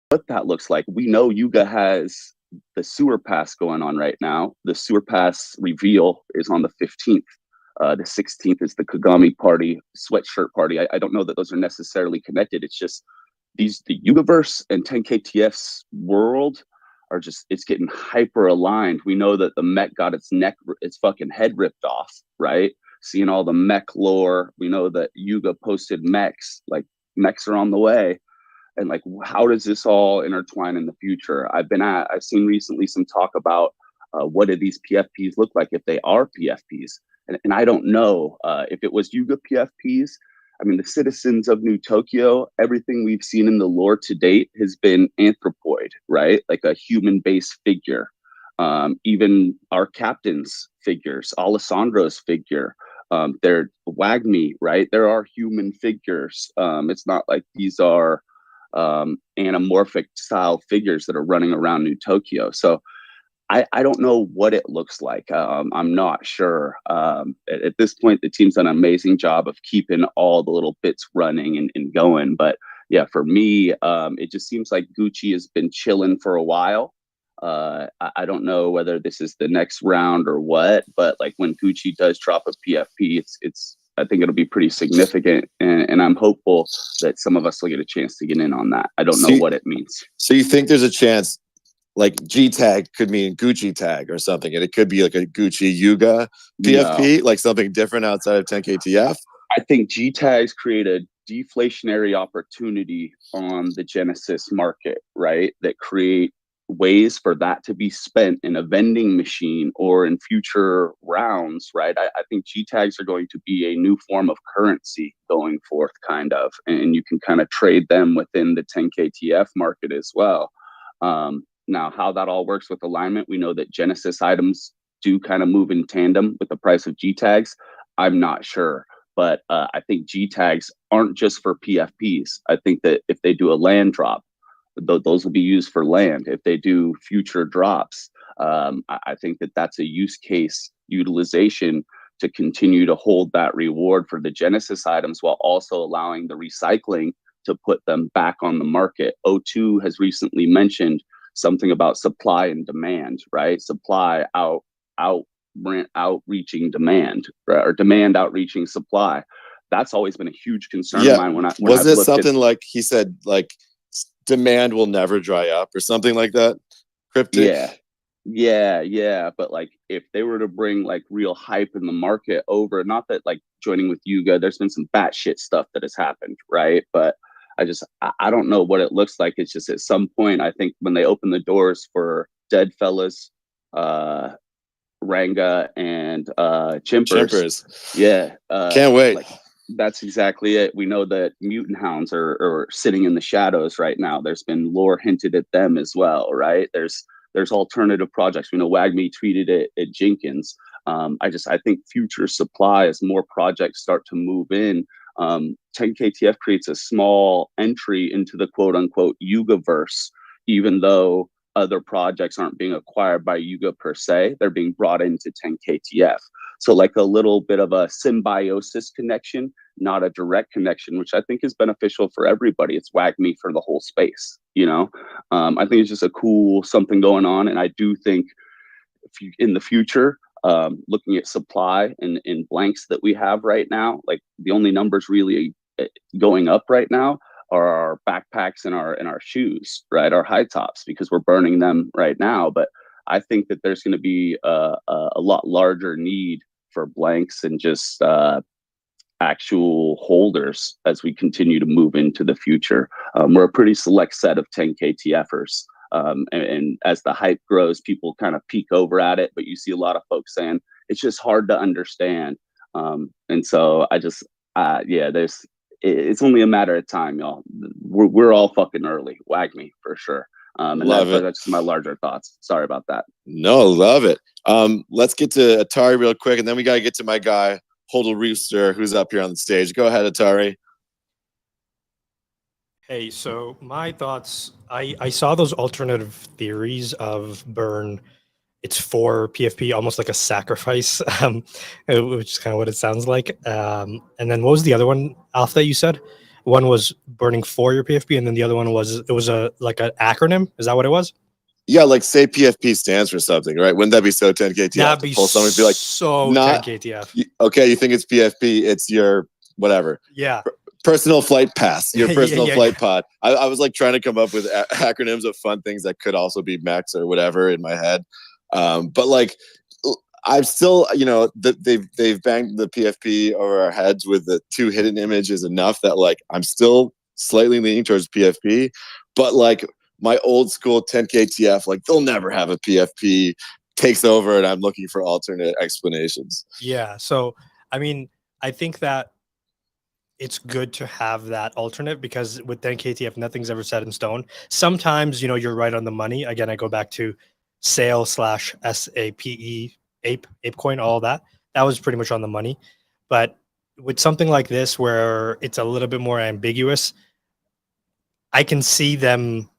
what that looks like. We know Yuga has the sewer pass going on right now. The sewer pass reveal is on the 15th. The 16th is the Kagami party, sweatshirt party. I don't know that those are necessarily connected. It's just the Yugaverse and 10KTF's world are just, it's getting hyper aligned. We know that the mech got its fucking head ripped off, right? Seeing all the mech lore. We know that Yuga posted mechs, like mechs are on the way. And like, how does this all intertwine in the future? I've seen recently some talk about what do these PFPs look like if they are PFPs, and I don't know if it was Yuga PFPs. I mean, the citizens of New Tokyo, everything we've seen in the lore to date has been anthropoid, right? Like a human-based figure. Even our captain's figures, Alessandro's figure, they're Wagme, right? There are human figures. It's not like these are anamorphic style figures that are running around New Tokyo. So I don't know what it looks like. I'm not sure. At this point, the team's done an amazing job of keeping all the little bits running and going. But yeah, for me, it just seems like Gucci has been chilling for a while. I don't know whether this is the next round or what, but like when Gucci does drop a PFP, it's I think it'll be pretty significant, and I'm hopeful that some of us will get a chance to get in on that. I don't know what it means. So you think there's a chance, like G tag could mean Gucci tag or something, and it could be like a Gucci Yuga PFP, like something different outside of 10KTF? I think G tags create a deflationary opportunity on the Genesis market, right? That create ways for that to be spent in a vending machine or in future rounds, right? I think G tags are going to be a new form of currency going forth, kind of, and you can kind of trade them within the 10KTF market as well. Now, how that all works with alignment, we know that Genesis items do kind of move in tandem with the price of G tags. I'm not sure, but I think G tags aren't just for PFPs. I think that if they do a land drop, those will be used for land. If they do future drops, I think that that's a use case utilization to continue to hold that reward for the Genesis items while also allowing the recycling to put them back on the market. O2 has recently mentioned something about supply and demand, right? Supply outreaching demand, right? Or demand outreaching supply. That's always been a huge concern of mine. Was it something like he said, like demand will never dry up or something like that? Cryptic. Yeah. But like, if they were to bring like real hype in the market over, not that like joining with Yuga, there's been some batshit stuff that has happened, right? But I don't know what it looks like. It's just at some point, I think when they open the doors for Dead Fellas, Ranga, and Chimpers. Yeah. Can't wait. Like, that's exactly it. We know that mutant hounds are sitting in the shadows right now. There's been lore hinted at them as well, right? There's alternative projects. We know Wagme tweeted it at Jenkins. I think future supply as more projects start to move in. 10KTF creates a small entry into the quote unquote Yugaverse, even though other projects aren't being acquired by Yuga per se, they're being brought into 10KTF. So like a little bit of a symbiosis connection, not a direct connection, which I think is beneficial for everybody. It's Wagme for the whole space, you know? I think it's just a cool something going on. And I do think in the future, looking at supply and blanks that we have right now, like the only numbers really going up right now are our backpacks and our shoes, right? Our high tops, because we're burning them right now. But I think that there's going to be a lot larger need for blanks and just actual holders as we continue to move into the future. We're a pretty select set of 10KTFers. And as the hype grows, people kind of peek over at it, but you see a lot of folks saying it's just hard to understand. And so it's only a matter of time, y'all. We're all fucking early. Wagme for sure. And that's just my larger thoughts. Sorry about that. No, love it. Let's get to Atari real quick, and then we got to get to my guy, Hodel Rooster, who's up here on the stage. Go ahead, Atari. Hey, so my thoughts, I saw those alternative theories of burn. It's for PFP, almost like a sacrifice, which is kind of what it sounds like. And then what was the other one, Alpha, that you said? one was burning for your PFP, and then the other one was like an acronym. Is that what it was? Yeah, like say PFP stands for something, right? Wouldn't that be so 10 KTF? That'd be pull someone be like, so not 10 KTF. Okay, you think it's PFP? It's your whatever. Yeah. Personal flight pass, your personal Yeah. flight pod. I was like trying to come up with acronyms of fun things that could also be MEX or whatever in my head. But like, I'm still, they've banged the PFP over our heads with the 2 hidden images enough that like I'm still slightly leaning towards PFP, but like my old school 10 KTF, like they'll never have a PFP takes over, and I'm looking for alternate explanations. Yeah. So, I mean, I think that it's good to have that alternate, because with 10 KTF, nothing's ever set in stone. Sometimes, you're right on the money. Again, I go back to sale / SAPE, ApeCoin, all that. That was pretty much on the money. But with something like this, where it's a little bit more ambiguous, I can see them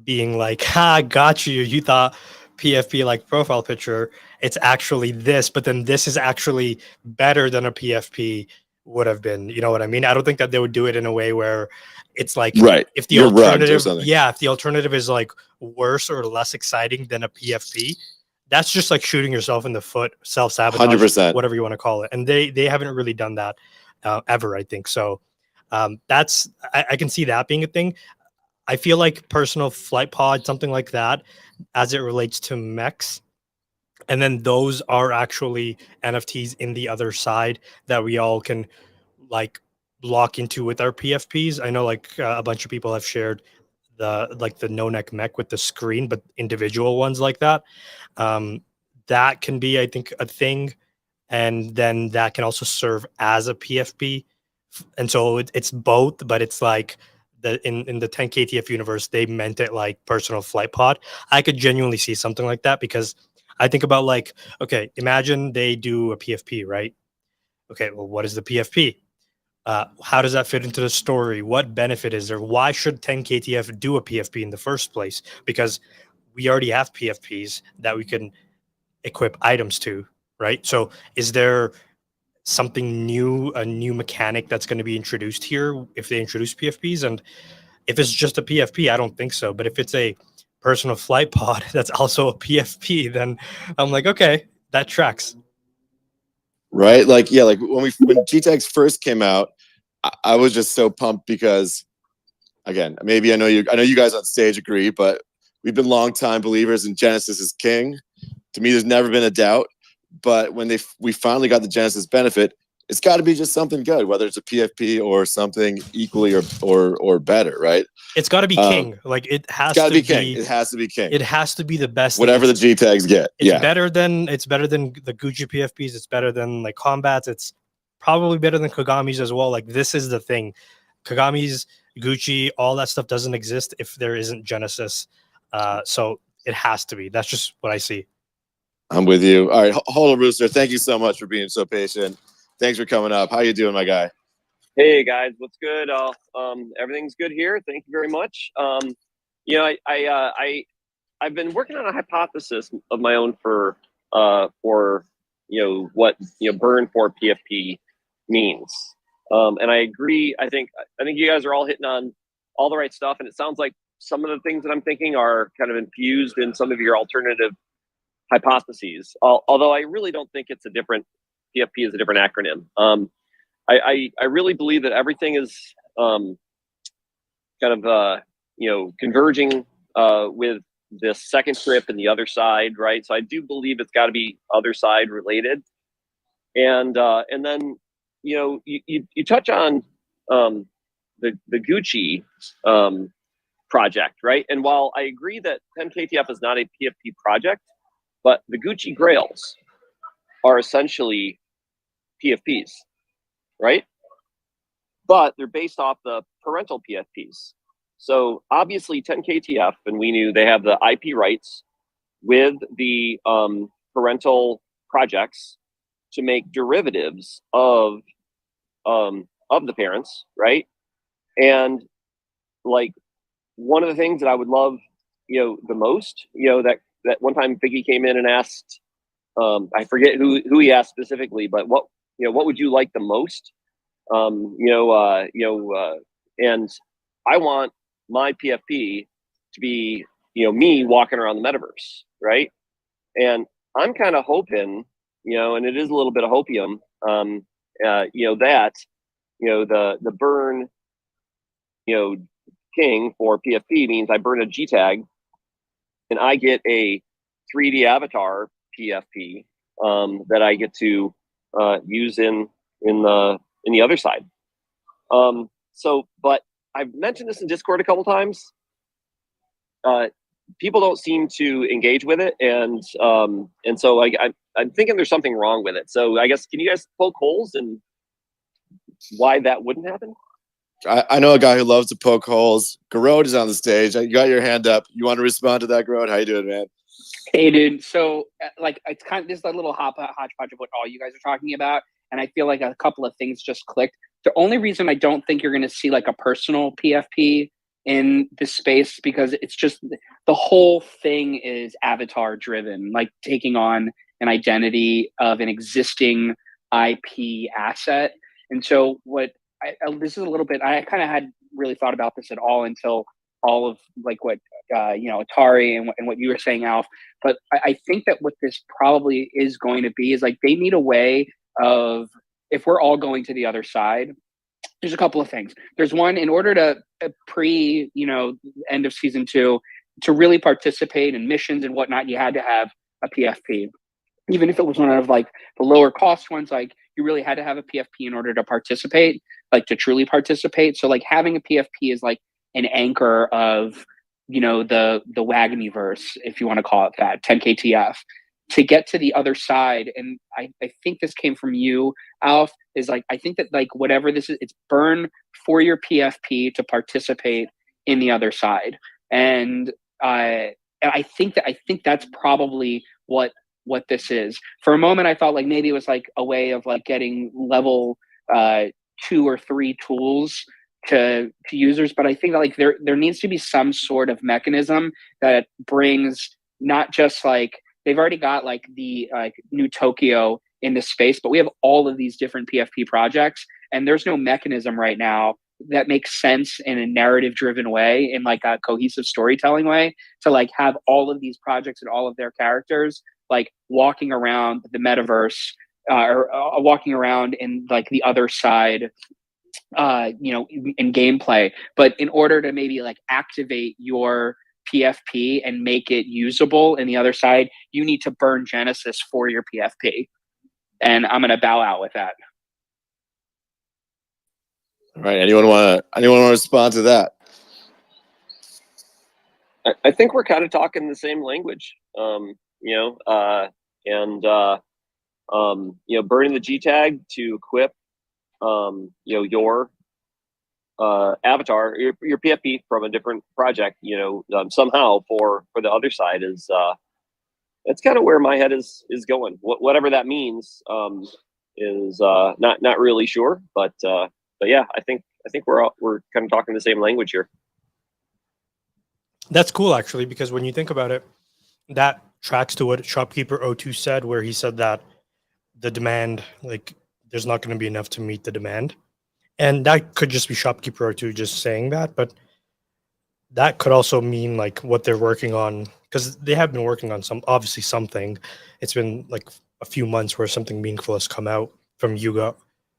being like, "Ha, got you. You thought PFP like profile picture. It's actually this, but then this is actually better than a PFP would have been." You know what I mean? I don't think that they would do it in a way where it's like, right, if the you're rugged or alternative, something. if the alternative is like worse or less exciting than a PFP, that's just like shooting yourself in the foot, self-sabotage, 100%. whatever you want to call it. And they haven't really done that ever, I think. So that's I can see that being a thing. I feel like personal flight pod, something like that, as it relates to mechs. And then those are actually NFTs in the other side that we all can like lock into with our PFPs. I know like a bunch of people have shared the no neck mech with the screen, but individual ones like that. That can be, I think, a thing. And then that can also serve as a PFP. And so it's both, but it's like in the 10 KTF universe, they meant it like personal flight pod. I could genuinely see something like that, because I think about like, okay, imagine they do a PFP, right? Okay, well, what is the PFP? How does that fit into the story? What benefit is there? Why should 10 KTF do a PFP in the first place? Because we already have PFPs that we can equip items to, right? So is there something new, a new mechanic that's going to be introduced here if they introduce PFPs? And if it's just a PFP, I don't think so. But if it's a personal flight pod that's also a PFP, then I'm like, okay, that tracks. Right? Like, yeah, like when GTAGs first came out, I was just so pumped because, again, maybe I know you guys on stage agree, but we've been longtime believers in Genesis is king. To me, there's never been a doubt. But when we finally got the Genesis benefit, it's got to be just something good, whether it's a PFP or something equally or better, right? It's got to be king. Like it has to be king. It has to be king. It has to be the best. Whatever the G tags get. It's better than the Gucci PFPs. It's better than like Combats. It's probably better than Kagami's as well. Like this is the thing. Kagami's, Gucci, all that stuff doesn't exist if there isn't Genesis. So it has to be. That's just what I see. I'm with you. All right, Holo Rooster, thank you so much for being so patient. Thanks for coming up. How you doing, my guy? Hey guys, what's good? Everything's good here. Thank you very much. I've been working on a hypothesis of my own for what burn for PFP means. And I agree. I think you guys are all hitting on all the right stuff, and it sounds like some of the things that I'm thinking are kind of infused in some of your alternative hypotheses. Although I really don't think it's a different PFP is a different acronym. I really believe that everything is converging with this second trip and the other side, right? So I do believe it's got to be other side related. And then you touch on the Gucci project, right? And while I agree that 10 KTF is not a PFP project, but the Gucci Grails are essentially PFPs, right? But they're based off the parental PFPs. So obviously 10 KTF, and we knew they have the IP rights with the parental projects to make derivatives of the parents, right? And like one of the things that I would love, the most, that one time Vicky came in and asked, I forget who he asked specifically, but what would you like the most? And I want my PFP to be, me walking around the metaverse, right? And I'm kind of hoping, and it is a little bit of hopium, that, the burn, king for PFP means I burn a G tag and I get a 3D avatar PFP that I get to use in the other side. But I've mentioned this in Discord a couple times. People don't seem to engage with it, and so I'm thinking there's something wrong with it. So I guess, can you guys poke holes in why that wouldn't happen? I know a guy who loves to poke holes. Garode is on the stage. You got your hand up. You want to respond to that, Garode? How you doing, man? Hey, dude. So, it's kind of this is a little hodgepodge of what all you guys are talking about, and I feel like a couple of things just clicked. The only reason I don't think you're going to see like a personal PFP in this space, because it's just the whole thing is avatar driven, like taking on an identity of an existing IP asset. And so, this is a little bit. I kind of had really thought about this at all until all of like what Atari and what you were saying, Alf. But I think that what this probably is going to be is like they need a way of, if we're all going to the other side, there's a couple of things. There's one, in order to end of season 2, to really participate in missions and whatnot, you had to have a PFP. Even if it was one of like the lower cost ones, like you really had to have a PFP in order to participate, like to truly participate. So like having a PFP is like an anchor of, the Wagonyverse, if you want to call it that, 10KTF, to get to the other side. And I think this came from you, Alf, is like, I think that like whatever this is, it's burn for your PFP to participate in the other side. And I think that's probably what this is. For a moment, I thought like maybe it was like a way of like getting level 2 or 3 tools to users, but I think that like there needs to be some sort of mechanism that brings not just like, they've already got like the new Tokyo in this space, but we have all of these different PFP projects, and there's no mechanism right now that makes sense in a narrative driven way, in like a cohesive storytelling way, to like have all of these projects and all of their characters like walking around the metaverse or walking around in like the other side in gameplay. But in order to maybe like activate your PFP and make it usable in the other side, you need to burn Genesis for your PFP. And I'm gonna bow out with that. All right. Anyone want to respond to that? I think we're kind of talking the same language, burning the G tag to equip, your avatar, your PFP from a different project, somehow for the other side is, that's kind of where my head is going. Whatever that means, is not really sure, but yeah, I think we're kind of talking the same language here. That's cool, actually, because when you think about it, that tracks to what Shopkeeper 02 said, where he said that the demand, like, there's not going to be enough to meet the demand. And that could just be Shopkeeper 02 just saying that, but that could also mean like what they're working on, because they have been working on something. It's been like a few months where something meaningful has come out from Yuga,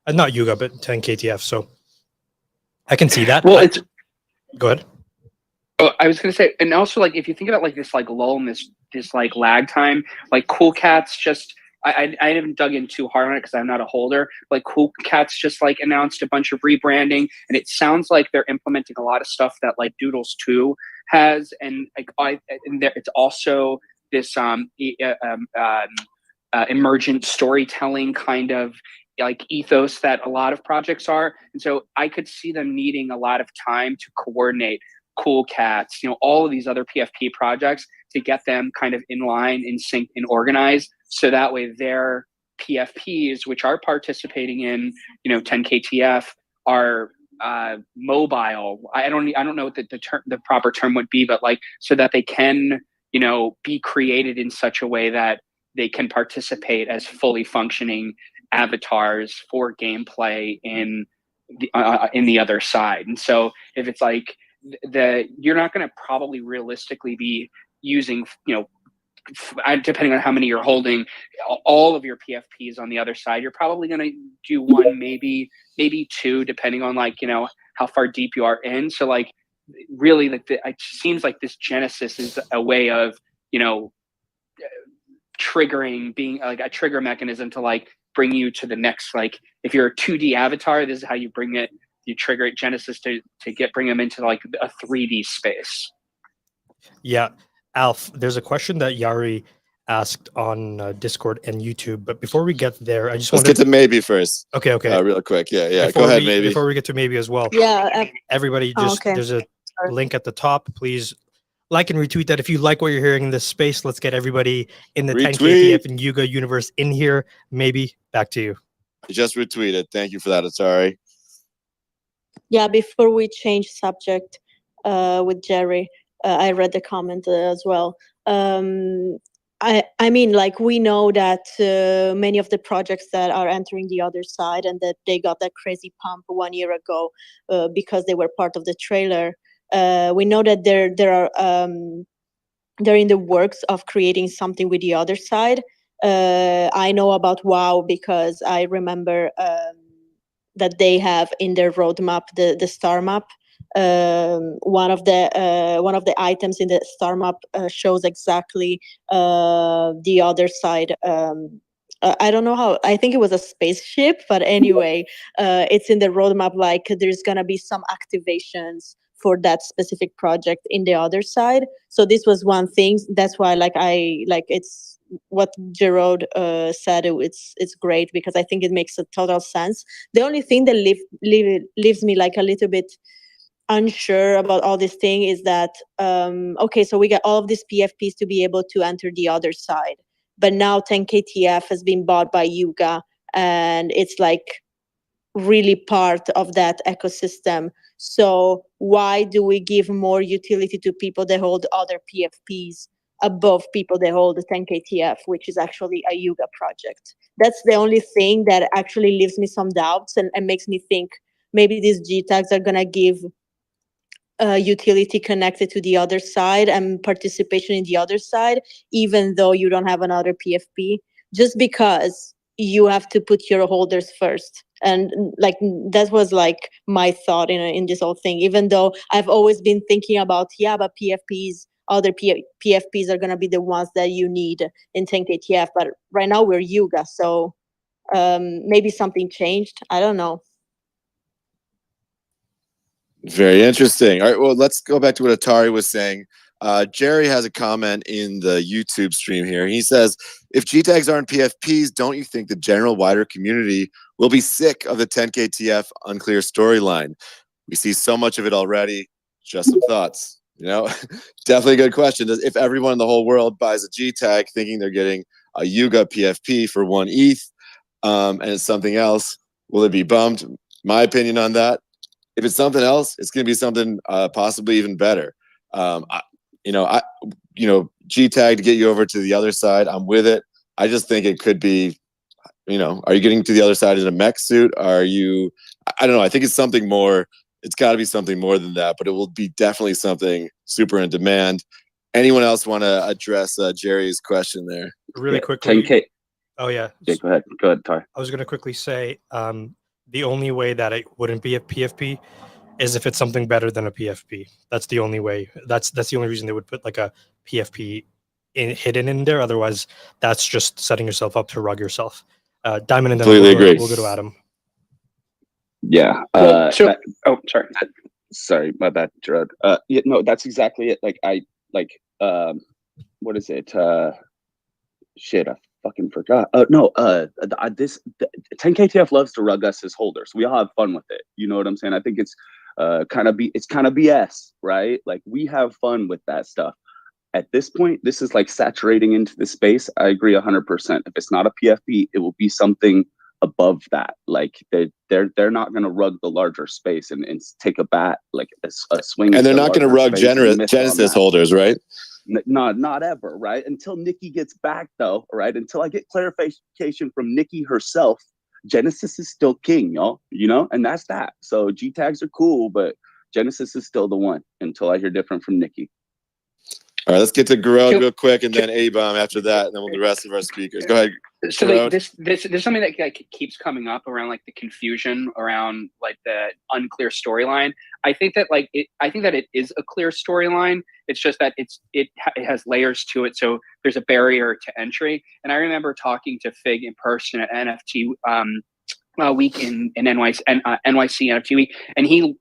not Yuga, but 10KTF. So I can see that. Well, go ahead. I was gonna say, and also like if you think about like this like lull and this like lag time, like Cool Cats just I haven't dug in too hard on it because I'm not a holder. Like Cool Cats just like announced a bunch of rebranding, and it sounds like they're implementing a lot of stuff that like Doodles 2 has, and like it's also this emergent storytelling kind of like ethos that a lot of projects are. And so I could see them needing a lot of time to coordinate Cool Cats, all of these other PFP projects, to get them kind of in line, in sync, and organized, so that way their PFPs, which are participating in 10KTF, are mobile. I don't know what the proper term would be, but like so that they can be created in such a way that they can participate as fully functioning avatars for gameplay in in the other side. And so if it's like you're not going to probably realistically be using, depending on how many you're holding, all of your PFPs on the other side. You're probably going to do one, maybe two, depending on how far deep you are in. So like really it seems like this Genesis is a way of, triggering, being like a trigger mechanism to like bring you to the next, like if you're a 2D avatar, this is how you trigger it, Genesis, to bring them into like a 3D space. Yeah. Alf, there's a question that Yari asked on Discord and YouTube, but before we get there, I just want to get to maybe first. Okay. Real quick. Yeah. Go ahead, maybe. Before we get to maybe as well. Yeah. Everybody, there's a link at the top. Please like and retweet that if you like what you're hearing in this space. Let's get everybody in the 10KTF and Yuga universe in here. Maybe back to you. I just retweeted. Thank you for that, Atari. Yeah, before we change subject with Jerry, I read the comment as well. I mean, like, we know that many of the projects that are entering the other side and that they got that crazy pump 1 year ago because they were part of the trailer. We know that they're in the works of creating something with the other side. I know about WoW because I remember that they have in their roadmap the star map. One of the items in the star map shows exactly the other side. I don't know how. I think it was a spaceship, but anyway, it's in the roadmap. Like, there's gonna be some activations for that specific project in the other side. So this was one thing. That's why, it's what Gerard said. It's great because I think it makes a total sense. The only thing that leaves me like a little bit unsure about all this thing is that okay, so we got all of these PFPs to be able to enter the other side, but now 10KTF has been bought by Yuga and it's like really part of that ecosystem. So why do we give more utility to people that hold other PFPs above people that hold the 10KTF, which is actually a Yuga project? That's the only thing that actually leaves me some doubts and makes me think maybe these G tags are gonna give utility connected to the other side and participation in the other side, even though you don't have another PFP, just because you have to put your holders first. And like that was like my thought in this whole thing, even though I've always been thinking about, but PFPs, other PFPs are going to be the ones that you need in 10KTF. But right now we're Yuga, so maybe something changed. I don't know. Very interesting. All right, well, let's go back to what Atari was saying. Jerry has a comment in the YouTube stream here. He says, if G tags aren't PFPs, don't you think the general wider community will be sick of the 10KTF unclear storyline? We see so much of it already. Just some thoughts. Definitely a good question. If everyone in the whole world buys a G tag thinking they're getting a Yuga PFP for 1 ETH and it's something else, will it be bummed? My opinion on that, if it's something else, it's going to be something possibly even better. G tag to get you over to the other side. I'm with it. I just think it could be, are you getting to the other side in a mech suit? I don't know. I think it's something more. It's got to be something more than that, but it will be definitely something super in demand. Anyone else want to address Jerry's question there? Really quickly. 10K. Oh, yeah. Yeah, go ahead, Tar. I was going to quickly say, the only way that it wouldn't be a PFP is if it's something better than a PFP. That's the only way. That's the only reason they would put like a PFP hidden in there. Otherwise, that's just setting yourself up to rug yourself. Diamond, and then we'll go to Adam. Yeah. Sorry, my bad, Gerard. No, that's exactly it. What is it? Shit, I fucking forgot. This 10KTF loves to rug us his holders. We all have fun with it. You know what I'm saying? I think it's kind of BS, right? Like, we have fun with that stuff. At this point, this is like saturating into the space. I agree 100%. If it's not a PFP, it will be something above that. Like, they're not going to rug the larger space and take a bat, like a swing. And they're not going to rug Genesis holders, right? Not ever, right? Until Nikki gets back, though, right? Until I get clarification from Nikki herself Genesis is still king, y'all, you know, and that's that. So G tags are cool, but Genesis is still the one until I hear different from Nikki. All right, let's get to Garode real quick, and then A-Bomb after that, and then the rest of our speakers. Go ahead. So like, this there's something that like keeps coming up around like the confusion around like the unclear storyline. I think that it is a clear storyline. It's just that it has layers to it, so there's a barrier to entry. And I remember talking to Fig in person at NFT week in NYC NFT week, and he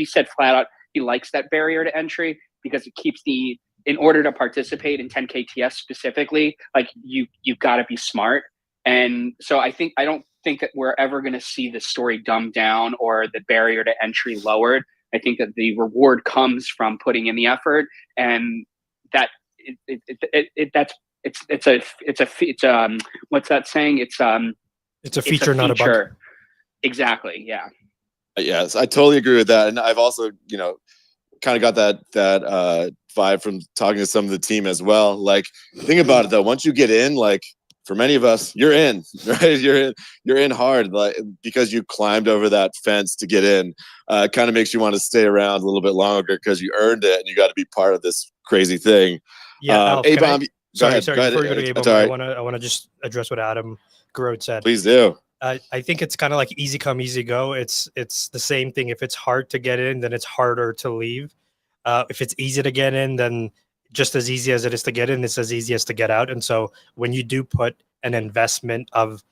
said flat out he likes that barrier to entry because it keeps in order to participate in 10KTS specifically, like you've got to be smart. And so I don't think that we're ever going to see the story dumbed down or the barrier to entry lowered. I think that the reward comes from putting in the effort, and that what's that saying? It's a feature, not a bug. Exactly. Yeah. Yes, I totally agree with that. And I've also, you know, kind of got that vibe from talking to some of the team as well. Like, think about it though. Once you get in, like for many of us, you're in, right? You're in hard, like because you climbed over that fence to get in. Kind of makes you want to stay around a little bit longer because you earned it and you got to be part of this crazy thing. Yeah, A-Bomb, sorry. Go ahead. Before you go to A-Bomb, I want to just address what Adam Garode said. Please do. I think it's kind of like easy come, easy go. It's the same thing. If it's hard to get in, then it's harder to leave. If it's easy to get in, then just as easy as it is to get in, it's as easy as to get out. And so when you do put an investment of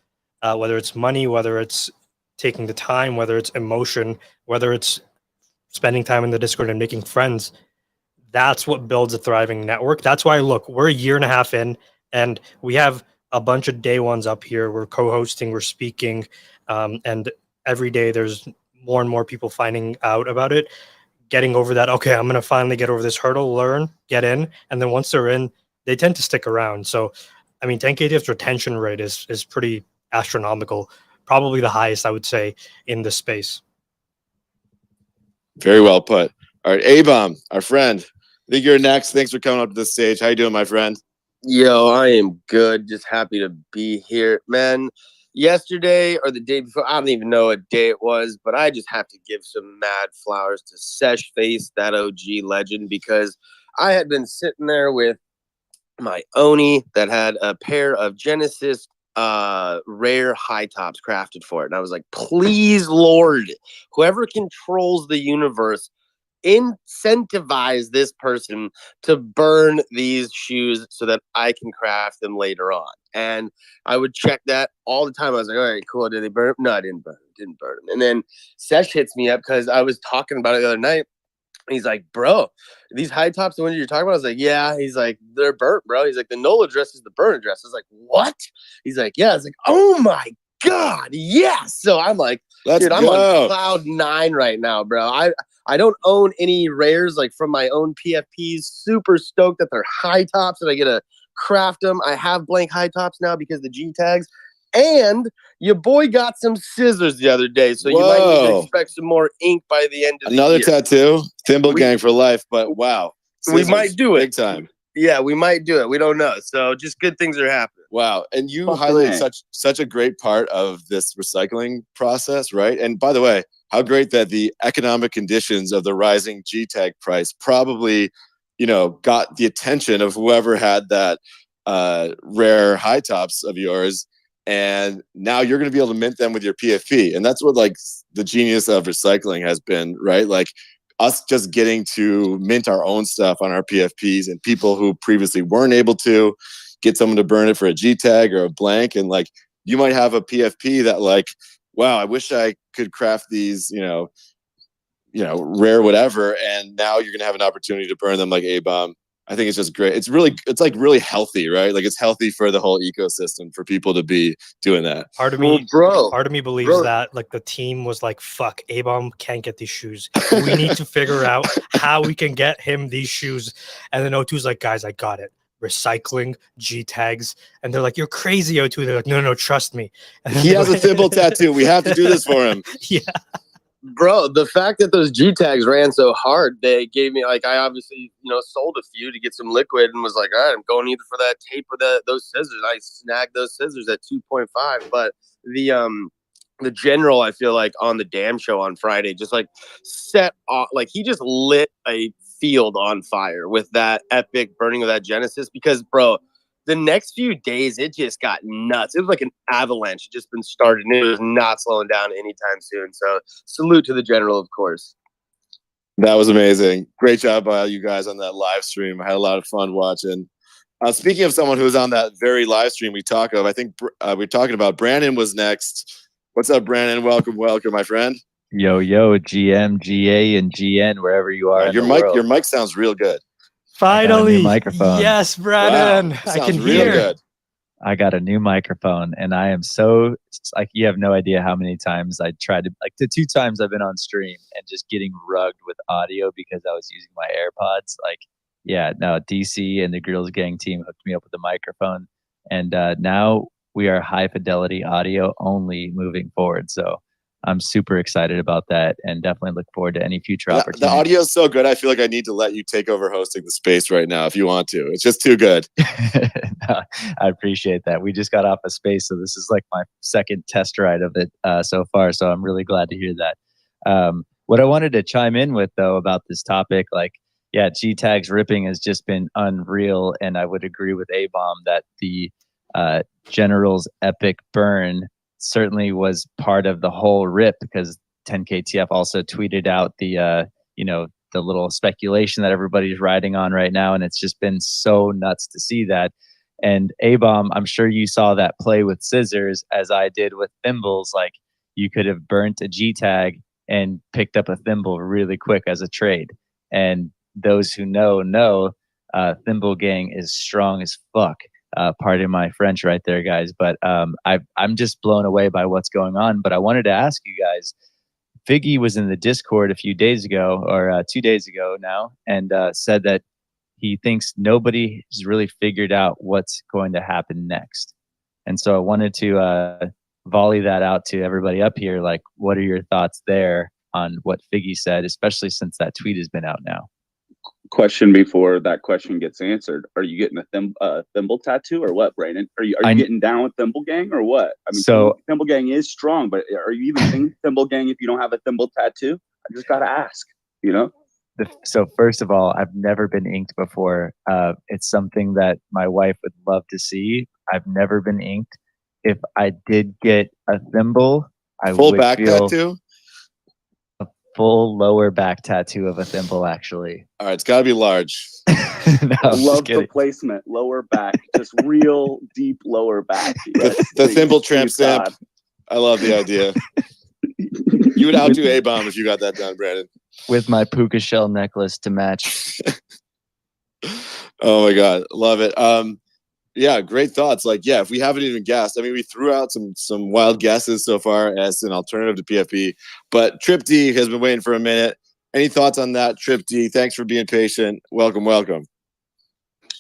whether it's money, whether it's taking the time, whether it's emotion, whether it's spending time in the Discord and making friends, that's what builds a thriving network. That's why, look, we're a year and a half in, and we have a bunch of day ones up here. We're co-hosting, we're speaking, and every day there's more and more people finding out about it, getting over that. Okay, I'm going to finally get over this hurdle, learn, get in. And then once they're in, they tend to stick around. So, I mean, 10KTF's retention rate is pretty astronomical, probably the highest, I would say, in the space. Very well put. All right, A-Bomb, our friend. I think you're next. Thanks for coming up to the stage. How you doing, my friend? Yo, I am good. Just happy to be here, man. Yesterday or the day before, I don't even know what day it was, but I just have to give some mad flowers to Sesh Face, that OG legend, because I had been sitting there with my Oni that had a pair of Genesis rare high tops crafted for it. And I was like, please, Lord, whoever controls the universe, incentivize this person to burn these shoes so that I can craft them later on. And I would check that all the time. I was like, all right, cool. Did they burn them? No, I didn't burn them. Didn't burn them. And then Sesh hits me up because I was talking about it the other night. He's like, bro, these high tops, the ones you're talking about? I was like, yeah. He's like, they're burnt, bro. He's like, the null address is the burn address. I was like, what? He's like, yeah. I was like, oh my God, yes. So I'm like, dude, I'm on cloud 9 right now, bro. I don't own any rares like from my own PFPs. Super stoked that they're high tops and I get to craft them. I have blank high tops now because the G tags. And your boy got some scissors the other day, so you might need to expect some more ink by the end of the year. Another tattoo, Thimble Gang for life. But wow, scissors, we might do it big time. Yeah, we might do it. We don't know. So just good things are happening. Wow, and you highlighted such a great part of this recycling process, right? And by the way, how great that the economic conditions of the rising G tag price probably, you know, got the attention of whoever had that rare high tops of yours. And now you're going to be able to mint them with your PFP. And that's what like the genius of recycling has been, right? Like us just getting to mint our own stuff on our PFPs, and people who previously weren't able to get someone to burn it for a G tag or a blank. And like, you might have a PFP that like, wow, I wish I could craft these, you know, rare whatever. And now you're going to have an opportunity to burn them like A-Bomb. I think it's just great. It's like really healthy, right? Like it's healthy for the whole ecosystem for people to be doing that. Part of me believes that like the team was like, fuck, A-Bomb can't get these shoes. We need to figure out how we can get him these shoes. And then O2's like, guys, I got it. Recycling, G tags. And they're like, you're crazy, O2. They're like, no, trust me. He has a Thimble tattoo. We have to do this for him. Yeah. Bro, the fact that those G tags ran so hard, they gave me like I obviously sold a few to get some liquid and was like, all right, I'm going either for that tape or those scissors. I snagged those scissors at 2.5, but the general I feel like on the damn show on Friday just like set off, like he just lit a field on fire with that epic burning of that Genesis because bro, the next few days, it just got nuts. It was like an avalanche just been started, and it was not slowing down anytime soon. So salute to the general, of course. That was amazing. Great job by you guys on that live stream. I had a lot of fun watching. Speaking of someone who was on that very live stream we talk of, I think we're talking about Brandon was next. What's up, Brandon? Welcome, my friend. Yo, GM, GA, and GN, wherever you are. Your mic sounds real good. Finally, microphone. Yes, Brandon. Wow, I can real hear. Good. I got a new microphone, and I am so like you have no idea how many times I tried to like the 2 times I've been on stream and just getting rugged with audio because I was using my AirPods. Like, yeah, no, DC and the Grills Gang team hooked me up with a microphone, and now we are high fidelity audio only moving forward. So I'm super excited about that and definitely look forward to any future opportunities. The audio is so good. I feel like I need to let you take over hosting the space right now if you want to. It's just too good. No, I appreciate that. We just got off a space, so this is like my second test ride of it so far. So I'm really glad to hear that. What I wanted to chime in with though about this topic, like, yeah, G tags ripping has just been unreal, and I would agree with A-Bomb that the General's epic burn certainly was part of the whole rip because 10KTF also tweeted out the the little speculation that everybody's riding on right now, and it's just been so nuts to see that. And A-Bomb, I'm sure you saw that play with scissors as I did with thimbles. Like, you could have burnt a G tag and picked up a thimble really quick as a trade. And those who know Thimble Gang is strong as fuck. Pardon my French right there, guys. But I'm just blown away by what's going on. But I wanted to ask you guys, Figgy was in the Discord a few days ago, or 2 days ago now, and said that he thinks nobody has really figured out what's going to happen next. And so I wanted to volley that out to everybody up here. Like, what are your thoughts there on what Figgy said, especially since that tweet has been out now? Question before that question gets answered: are you getting a thimble tattoo or what, Brandon? Are you getting down with Thimble Gang or what? I mean, so Thimble Gang is strong, but are you even thinking Thimble Gang if you don't have a thimble tattoo? I just gotta ask, So first of all, I've never been inked before. It's something that my wife would love to see. I've never been inked. If I did get a thimble, I full would back feel tattoo. Full lower back tattoo of a thimble, actually. All right, it's got to be large. No, I love the placement. Lower back, just real deep lower back. The thimble tramp stamp. I love the idea. You would outdo A-Bomb if you got that done, Brandon. With my puka shell necklace to match. Oh my God, love it. Yeah, great thoughts. Like, yeah, if we haven't even guessed, I mean, we threw out some wild guesses so far as an alternative to PFP, but Trip D has been waiting for a minute. Any thoughts on that, Trip D? Thanks for being patient. Welcome.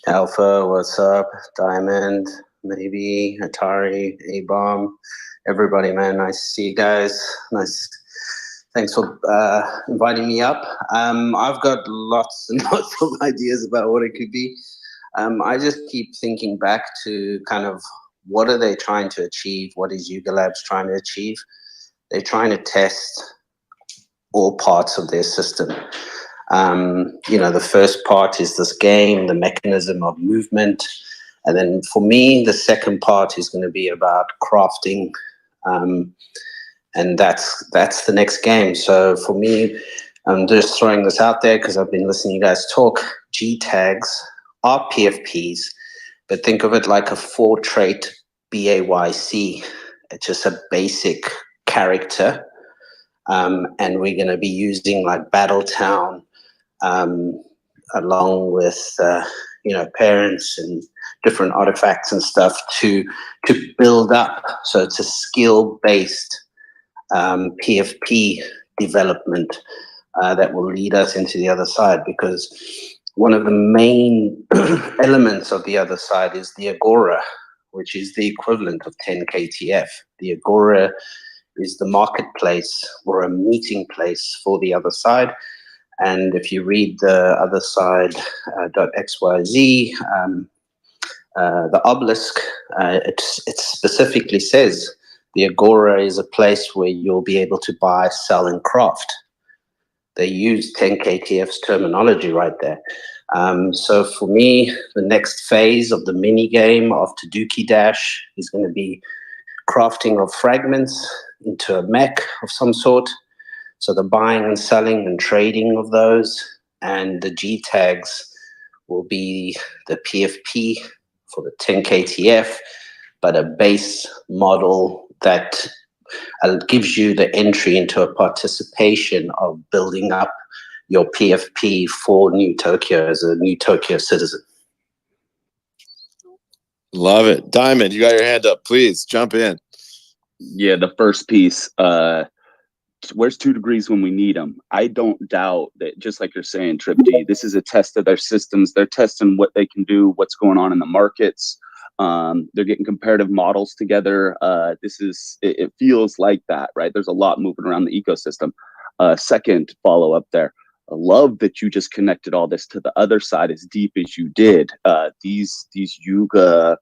Alpha, what's up? Diamond, maybe Atari, A-Bomb, everybody, man. Nice to see you guys. Nice. Thanks for inviting me up. I've got lots and lots of ideas about what it could be. I just keep thinking back to kind of what are they trying to achieve? What is Yuga Labs trying to achieve? They're trying to test all parts of their system. The first part is this game, the mechanism of movement. And then for me, the second part is going to be about crafting. And that's the next game. So for me, I'm just throwing this out there because I've been listening to you guys talk. G tags are PFPs, but think of it like a 4-trait BAYC. It's just a basic character. And we're going to be using like Battletown along with, parents and different artifacts and stuff to build up. So it's a skill-based PFP development that will lead us into the other side, because one of the main elements of the other side is the Agora, which is the equivalent of 10 KTF. The Agora is the marketplace or a meeting place for the other side. And if you read the other side .xyz, the obelisk, it specifically says the Agora is a place where you'll be able to buy, sell, and craft. They use 10KTF's terminology right there. So for me, the next phase of the mini game after Dookie Dash is going to be crafting of fragments into a mech of some sort. So the buying and selling and trading of those, and the G tags will be the PFP for the 10KTF, but a base model that gives you the entry into a participation of building up your PFP for New Tokyo as a New Tokyo citizen. Love it. Diamond, you got your hand up. Please jump in. Yeah, the first piece, where's 2 degrees when we need them? I don't doubt that, just like you're saying, Trip D, this is a test of their systems. They're testing what they can do, what's going on in the markets. They're getting comparative models together. It feels like that, right? There's a lot moving around the ecosystem. Second follow up there. I love that you just connected all this to the other side as deep as you did. These Yuga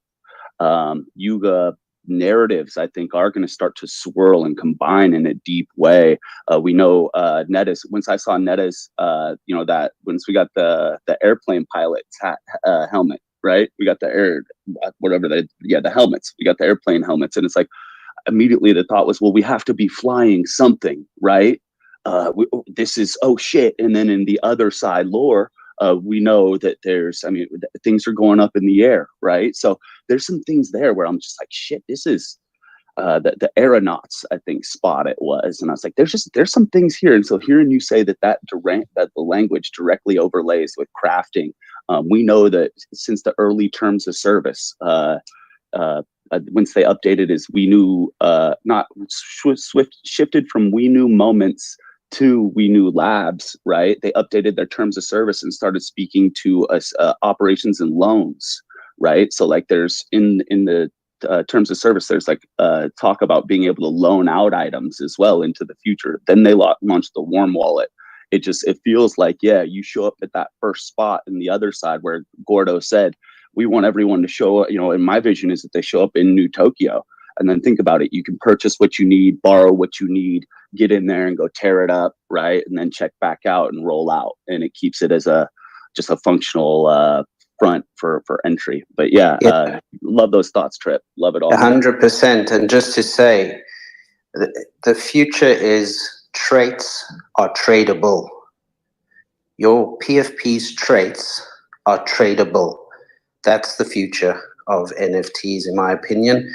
narratives, I think, are going to start to swirl and combine in a deep way. We know Netta's, once I saw Netta's, that once we got the airplane pilot's helmet, right? We got the the helmets. We got the airplane helmets. And it's like, immediately the thought was, well, we have to be flying something, right? This is, oh shit. And then in the other side lore, we know that things are going up in the air, right? So there's some things there where I'm just like, shit, this is the aeronauts, I think, spot it was. And I was like, there's some things here. And so hearing you say that the language directly overlays with crafting, we know that since the early terms of service, once they updated is we knew, not Swift shifted from we knew moments to we knew labs, right? They updated their terms of service and started speaking to us operations and loans, right? So like there's in the terms of service, there's like talk about being able to loan out items as well into the future. Then they launched the warm wallet. It feels like, yeah, you show up at that first spot in the other side where Gordo said, we want everyone to show up, and my vision is that they show up in New Tokyo. And then think about it. You can purchase what you need, borrow what you need, get in there and go tear it up, right? And then check back out and roll out. And it keeps it as just a functional front for entry. But yeah, love those thoughts, Trip. Love it all. 100%. And just to say, the future is traits are tradable. Your PFP's traits are tradable. That's the future of NFTs, in my opinion.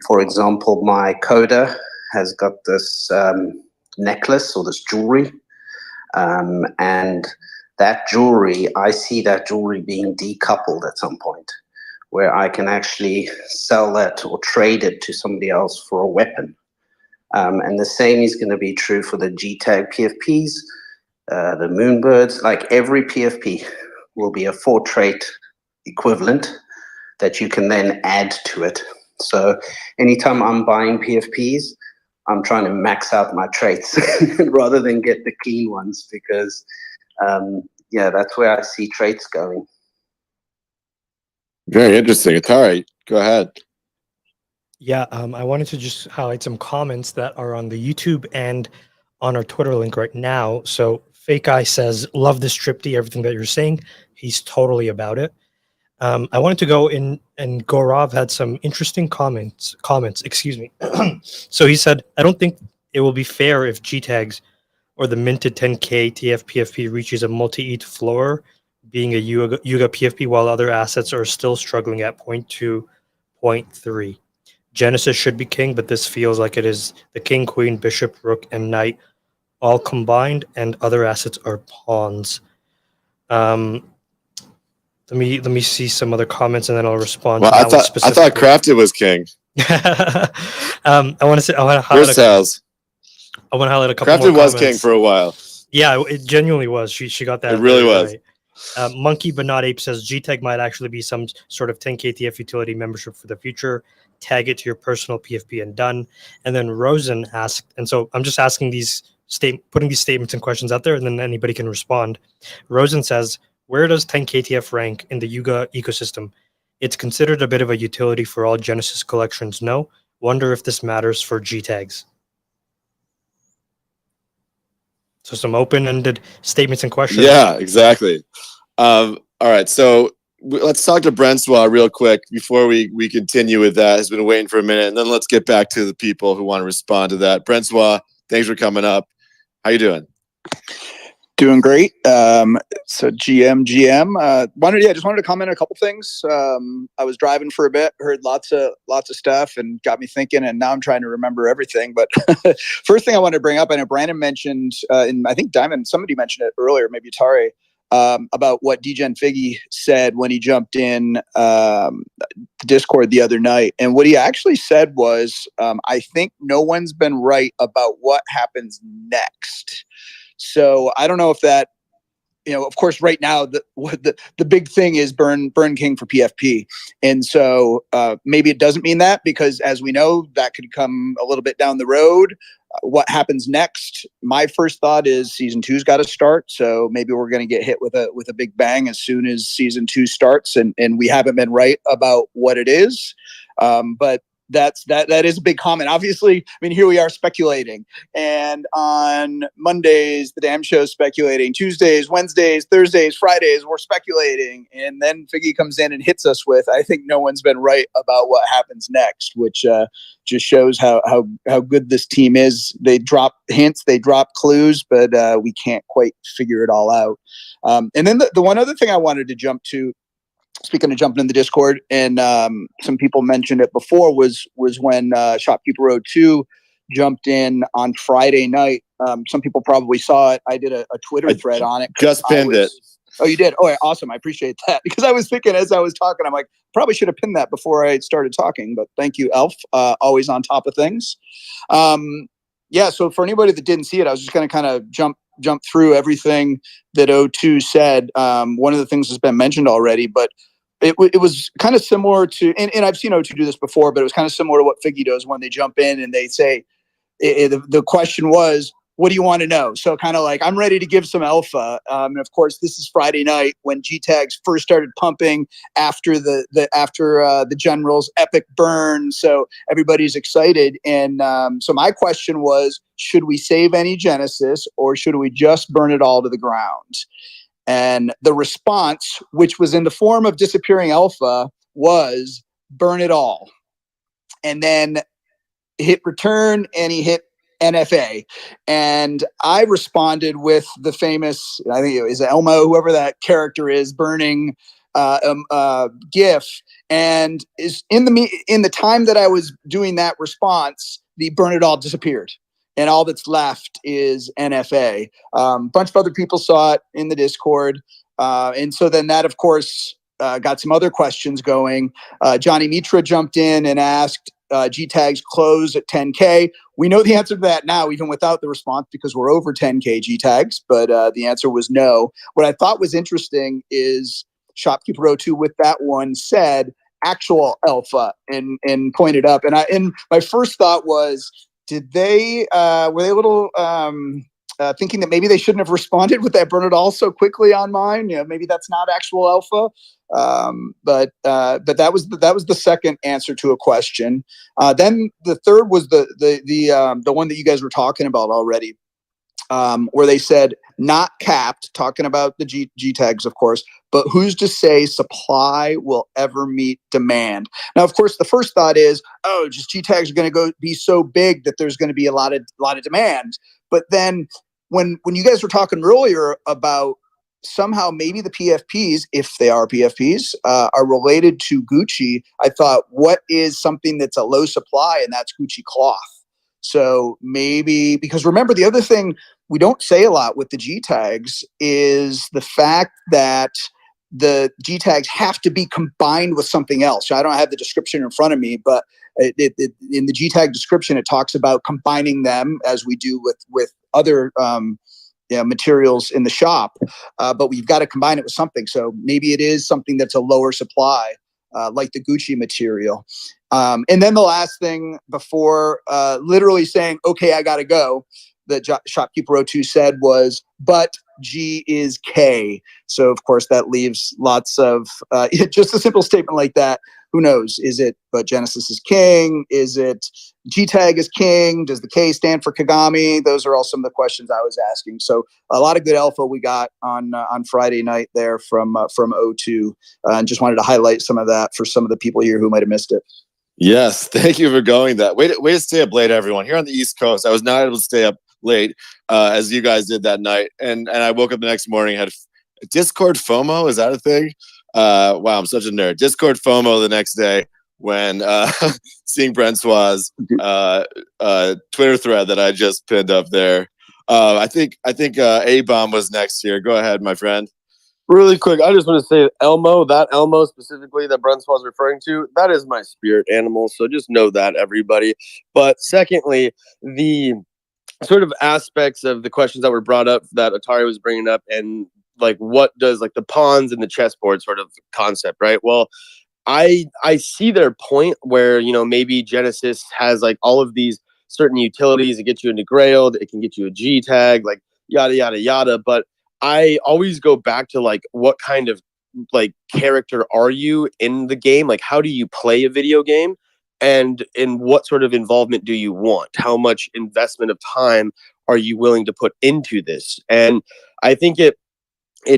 For example, my coder has got this necklace or this jewelry, and that jewelry, I see that jewelry being decoupled at some point, where I can actually sell that or trade it to somebody else for a weapon. And the same is going to be true for the G-Tag PFPs, the Moonbirds. Like every PFP will be a 4-trait equivalent that you can then add to it. So anytime I'm buying PFPs, I'm trying to max out my traits rather than get the clean ones because, that's where I see traits going. Very interesting. Atari, go ahead. Yeah, I wanted to just highlight some comments that are on the YouTube and on our Twitter link right now. So Fake Eye says, love this Tripty, everything that you're saying. He's totally about it. I wanted to go in, and Gaurav had some interesting comments, excuse me. So he said, I don't think it will be fair if G-Tags or the minted 10K TF-PFP reaches a multi-ETH floor, being a Yuga PFP, while other assets are still struggling at 0.2, 0.3. Genesis should be king, but this feels like it is the king, queen, bishop, rook, and knight all combined, and other assets are pawns. Let me see some other comments, and then I'll respond. Well, to I thought Crafted was king. I want to highlight a couple Crafted more was comments. king for a while. Yeah, it genuinely was. She got that. It really was. Right. Monkey but not ape says G-Tech might actually be some sort of 10 KTF utility membership for the future. tag it to your personal PFP and done. And then Rosen asked, and so I'm just asking putting these statements and questions out there, and then anybody can respond. Rosen says, where does 10KTF rank in the Yuga ecosystem? It's considered a bit of a utility for all Genesis collections. No? Wonder if this matters for G tags. So some open-ended statements and questions. Yeah, exactly. All right, so let's talk to Brenswa real quick before we continue with that. Has been waiting for a minute, and then let's get back to the people who want to respond to that. Brenswa, thanks for coming up. How you doing? Doing great. So GM, just wanted to comment on a couple things. I was driving for a bit, heard lots of stuff, and got me thinking. And now I'm trying to remember everything. But first thing I wanted to bring up, I know Brandon mentioned, and I think Diamond, somebody mentioned it earlier, maybe Tari, about what DGen Figgy said when he jumped in the Discord the other night. And what he actually said was, I think no one's been right about what happens next. So I don't know if that, of course, right now the big thing is Burn King for PFP, and so maybe it doesn't mean that, because as we know, that could come a little bit down the road. What happens next? My first thought is season 2's got to start, so maybe we're going to get hit with a big bang as soon as season 2 starts, and we haven't been right about what it is, but. That is a big comment. Obviously, I mean, here we are speculating, and on Mondays the damn show's speculating. Tuesdays, Wednesdays, Thursdays, Fridays, we're speculating, and then Figgy comes in and hits us with, I think no one's been right about what happens next, which just shows how good this team is. They drop hints, they drop clues, but we can't quite figure it all out. And then the one other thing I wanted to jump to, speaking of jumping in the Discord, and some people mentioned it before, was when Shopkeeper 02 jumped in on Friday night. Some people probably saw it. I did a Twitter thread on it. Just pinned it. Oh, you did? Oh, yeah, awesome. I appreciate that. Because I was thinking as I was talking, I'm like, probably should have pinned that before I started talking. But thank you, Elf. Always on top of things. Yeah, so for anybody that didn't see it, I was just going to kind of jump through everything that O2 said. One of the things has been mentioned already, but it was kind of similar to, and I've seen O2 do this before, but it was kind of similar to what Figgy does when they jump in and they say, the question was, what do you want to know? So kind of like, I'm ready to give some alpha. And of course, this is Friday night when G tags first started pumping after the General's epic burn. So everybody's excited. And so my question was, should we save any Genesis, or should we just burn it all to the ground? And the response, which was in the form of disappearing alpha, was burn it all. And then hit return, and he hit NFA. And I responded with the famous, I think it was Elmo, whoever that character is, burning GIF. And is in the time that I was doing that response, the burn it all disappeared. And all that's left is NFA. Bunch of other people saw it in the Discord. And so then that, of course, got some other questions going. Johnny Mitra jumped in and asked, G tags close at 10K. We know the answer to that now, even without the response, because we're over 10K G tags. But the answer was no. What I thought was interesting is Shopkeeper 02 with that one said actual alpha and pointed up. And my first thought was, were they a little thinking that maybe they shouldn't have responded with that burn it all so quickly on mine? Maybe that's not actual alpha. But that was the second answer to a question. Then the third was the one that you guys were talking about already, where they said not capped, talking about the G tags, of course, but who's to say supply will ever meet demand? Now, of course, the first thought is, just G tags are going to be so big that there's going to be a lot of demand. But then when you guys were talking earlier about somehow maybe the PFPs, if they are PFPs, are related to Gucci, I thought, what is something that's a low supply? And that's Gucci cloth. So maybe, because remember, the other thing we don't say a lot with the G tags is the fact that the G tags have to be combined with something else. So I don't have the description in front of me, but in the G tag description, it talks about combining them as we do with other materials in the shop, but we've got to combine it with something. So maybe it is something that's a lower supply. like the Gucci material. And then the last thing before literally saying, okay, I got to go, that Shopkeeper02 said was, but G is K. So, of course, that leaves lots of, just a simple statement like that. Who knows? Is it, but Genesis is king? Is it G tag is king? Does the K stand for Kagami? Those are all some of the questions I was asking. So a lot of good alpha we got on Friday night there from O2. And just wanted to highlight some of that for some of the people here who might have missed it. Yes, thank you for going that. Way to stay up late, everyone. Here on the East Coast, I was not able to stay up late as you guys did that night. And I woke up the next morning, had Discord FOMO. Is that a thing? Wow, I'm such a nerd. Discord FOMO the next day when seeing Francois's Twitter thread that I just pinned up there. I think A-Bomb was next here. Go ahead, my friend. Really quick, I just want to say Elmo, that Elmo specifically that Bruns was referring to, that is my spirit animal. So just know that, everybody. But secondly, the sort of aspects of the questions that were brought up that Atari was bringing up, and like what does like the pawns and the chessboard sort of concept, right? Well, I see their point where, you know, maybe Genesis has like all of these certain utilities that get you into Grail, it can get you a G tag, like yada yada yada. But I always go back to like what kind of like character are you in the game? Like how do you play a video game? And in what sort of involvement do you want? How much investment of time are you willing to put into this? And I think it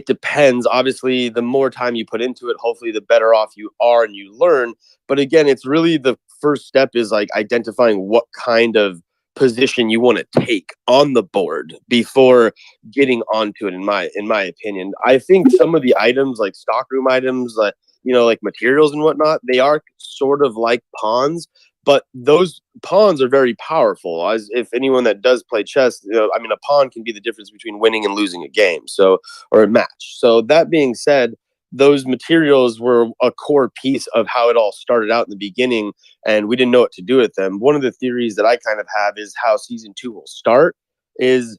depends. Obviously, the more time you put into it, hopefully the better off you are and you learn. But again, it's really the first step is like identifying what kind of position you want to take on the board before getting onto it, in my opinion. I think some of the items like stockroom items, like, you know, like materials and whatnot, they are sort of like pawns, but those pawns are very powerful. As if anyone that does play chess, you know, I mean, a pawn can be the difference between winning and losing a game, so, or a match. So that being said, those materials were a core piece of how it all started out in the beginning, and we didn't know what to do with them. One of the theories that I kind of have is how season 2 will start is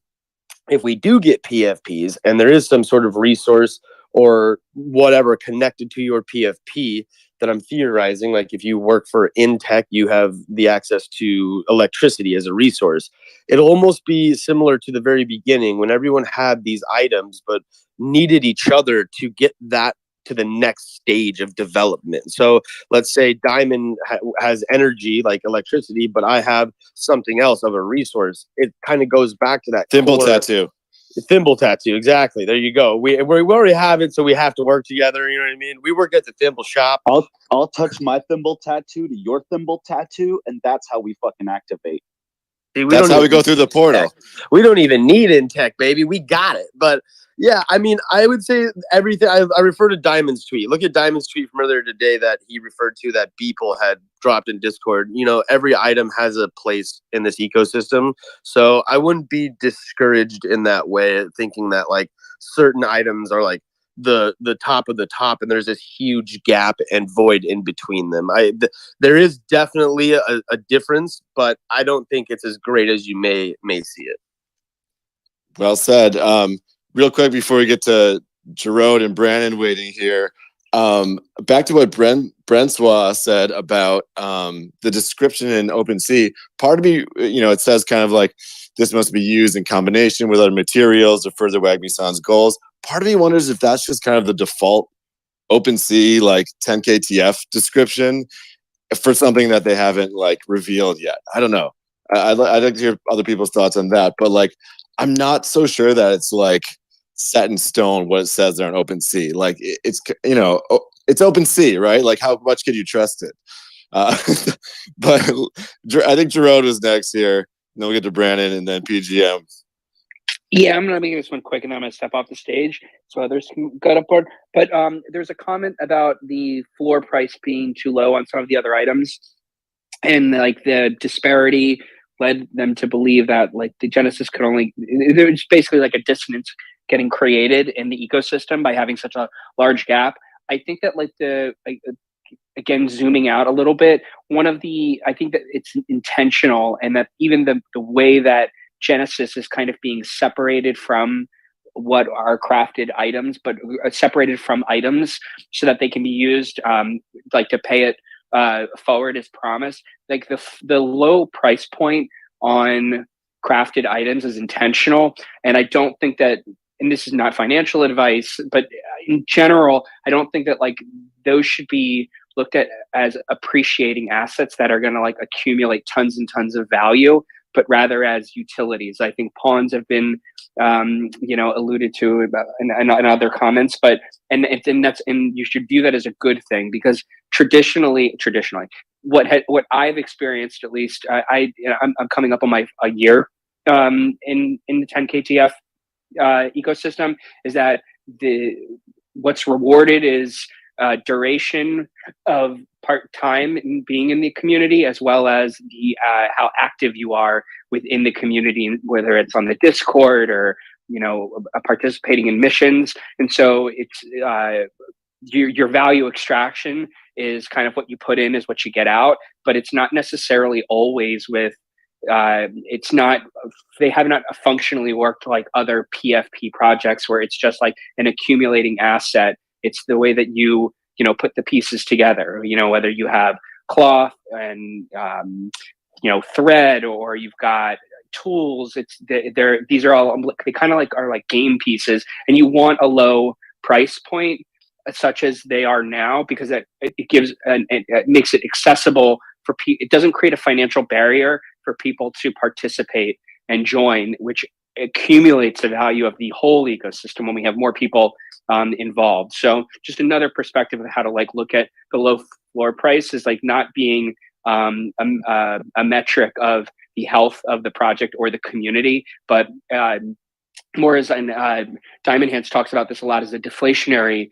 if we do get PFPs and there is some sort of resource or whatever connected to your PFP that I'm theorizing, like if you work for InTech, you have the access to electricity as a resource. It'll almost be similar to the very beginning when everyone had these items but needed each other to get that to the next stage of development. So let's say Diamond has energy like electricity, but I have something else of a resource. It kind of goes back to that Thimble tattoo. Thimble tattoo, exactly. There you go. We already have it, so we have to work together. You know what I mean? We work at the thimble shop. I'll touch my thimble tattoo to your thimble tattoo, and that's how we fucking activate. See, that's how we go through the portal. We don't even need InTech, baby. We got it. But yeah, I mean, I would say everything. I refer to Diamond's tweet. Look at Diamond's tweet from earlier today that he referred to that Beeple had dropped in Discord. You know, every item has a place in this ecosystem. So I wouldn't be discouraged in that way, thinking that like certain items are like the top of the top and there's this huge gap and void in between them. There is definitely a difference, but I don't think it's as great as you may see it. Well said. Real quick before we get to Jarrod and Brandon waiting here, back to what Francois said about the description in OpenSea. Part of me, you know, it says kind of like this must be used in combination with other materials to further Wagmi-san's goals. Part of me wonders if that's just kind of the default OpenSea like 10K TF description for something that they haven't like revealed yet. I don't know. I'd like to hear other people's thoughts on that, but like I'm not so sure that it's like set in stone what it says there on OpenSea. Like it's, you know, it's OpenSea, right? Like how much can you trust it? But I think Jarrod is next here. And then we'll get to Brandon and then PGM. Yeah, I'm going to make this one quick and I'm going to step off the stage so others can get up board. But there's a comment about the floor price being too low on some of the other items. And like the disparity led them to believe that like the Genesis could only, there's basically like a dissonance getting created in the ecosystem by having such a large gap. I think that like again, zooming out a little bit, I think that it's intentional and that even the way that Genesis is kind of being separated from what are crafted items, but separated from items so that they can be used like to pay it forward as promised. Like the low price point on crafted items is intentional, and I don't think that, and this is not financial advice, but in general, I don't think that like those should be looked at as appreciating assets that are going to like accumulate tons and tons of value, but rather as utilities. I think pawns have been, alluded to about in other comments, but and you should view that as a good thing, because traditionally, what I've experienced, at least, I'm coming up on a year in the 10 KTF ecosystem, is that what's rewarded is duration of part-time being in the community, as well as the how active you are within the community, whether it's on the Discord or participating in missions. And so it's your value extraction is kind of what you put in is what you get out, but it's not necessarily always with they have not functionally worked like other PFP projects where it's just like an accumulating asset. It's the way that you put the pieces together, whether you have cloth and thread, or you've got tools. These are all, they kind of are like game pieces, and you want a low price point such as they are now, because it gives it makes it accessible for people. It doesn't create a financial barrier for people to participate and join, which accumulates the value of the whole ecosystem when we have more people involved. So just another perspective of how to look at the low floor price is not being a metric of the health of the project or the community, but more as Diamond Hands talks about this a lot, as a deflationary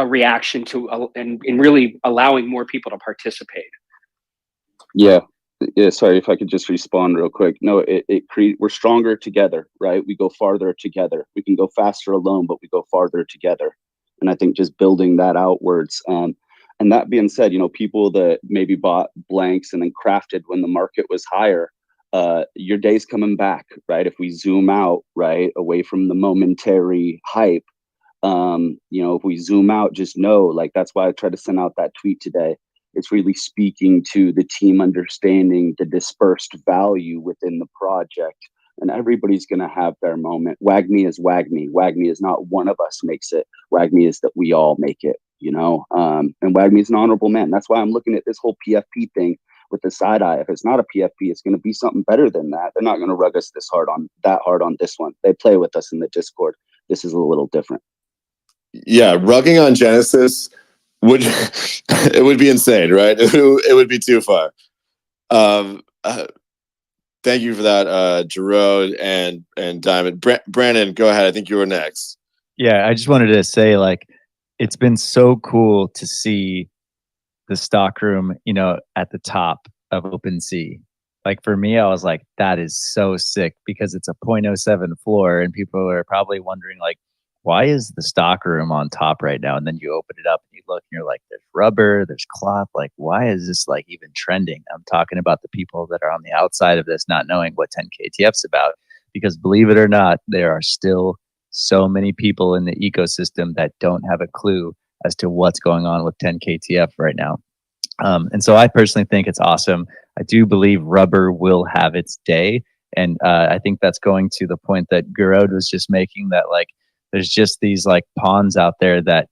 reaction to and really allowing more people to participate. Yeah, sorry, if I could just respond real quick. No, we're stronger together, right? We go farther together. We can go faster alone, but we go farther together. And I think just building that outwards. And that being said, people that maybe bought blanks and then crafted when the market was higher, your day's coming back, right? If we zoom out, right, away from the momentary hype, if we zoom out, just know, that's why I tried to send out that tweet today. It's really speaking to the team understanding the dispersed value within the project, and everybody's going to have their moment. WAGMI is WAGMI. WAGMI is not one of us makes it. WAGMI is that we all make it, and WAGMI is an honorable man. That's why I'm looking at this whole PFP thing with the side eye. If it's not a PFP, it's going to be something better than that. They're not going to rug us hard on this one. They play with us in the Discord. This is a little different. Yeah, rugging on Genesis it would be insane, right? It would be too far. Thank you for that, Jerome and Diamond. Brandon, go ahead. I think you were next. Yeah, I just wanted to say, it's been so cool to see the stockroom, at the top of OpenSea. For me, I was like, that is so sick, because it's a 0.07 floor, and people are probably wondering, why is the stockroom on top right now? And then you open it up and you look and you're like, there's rubber, there's cloth. Why is this even trending? I'm talking about the people that are on the outside of this, not knowing what 10 KTF's about, because believe it or not, there are still so many people in the ecosystem that don't have a clue as to what's going on with 10 KTF right now. And so I personally think it's awesome. I do believe rubber will have its day. And I think that's going to the point that Gurod was just making, that there's just these pawns out there that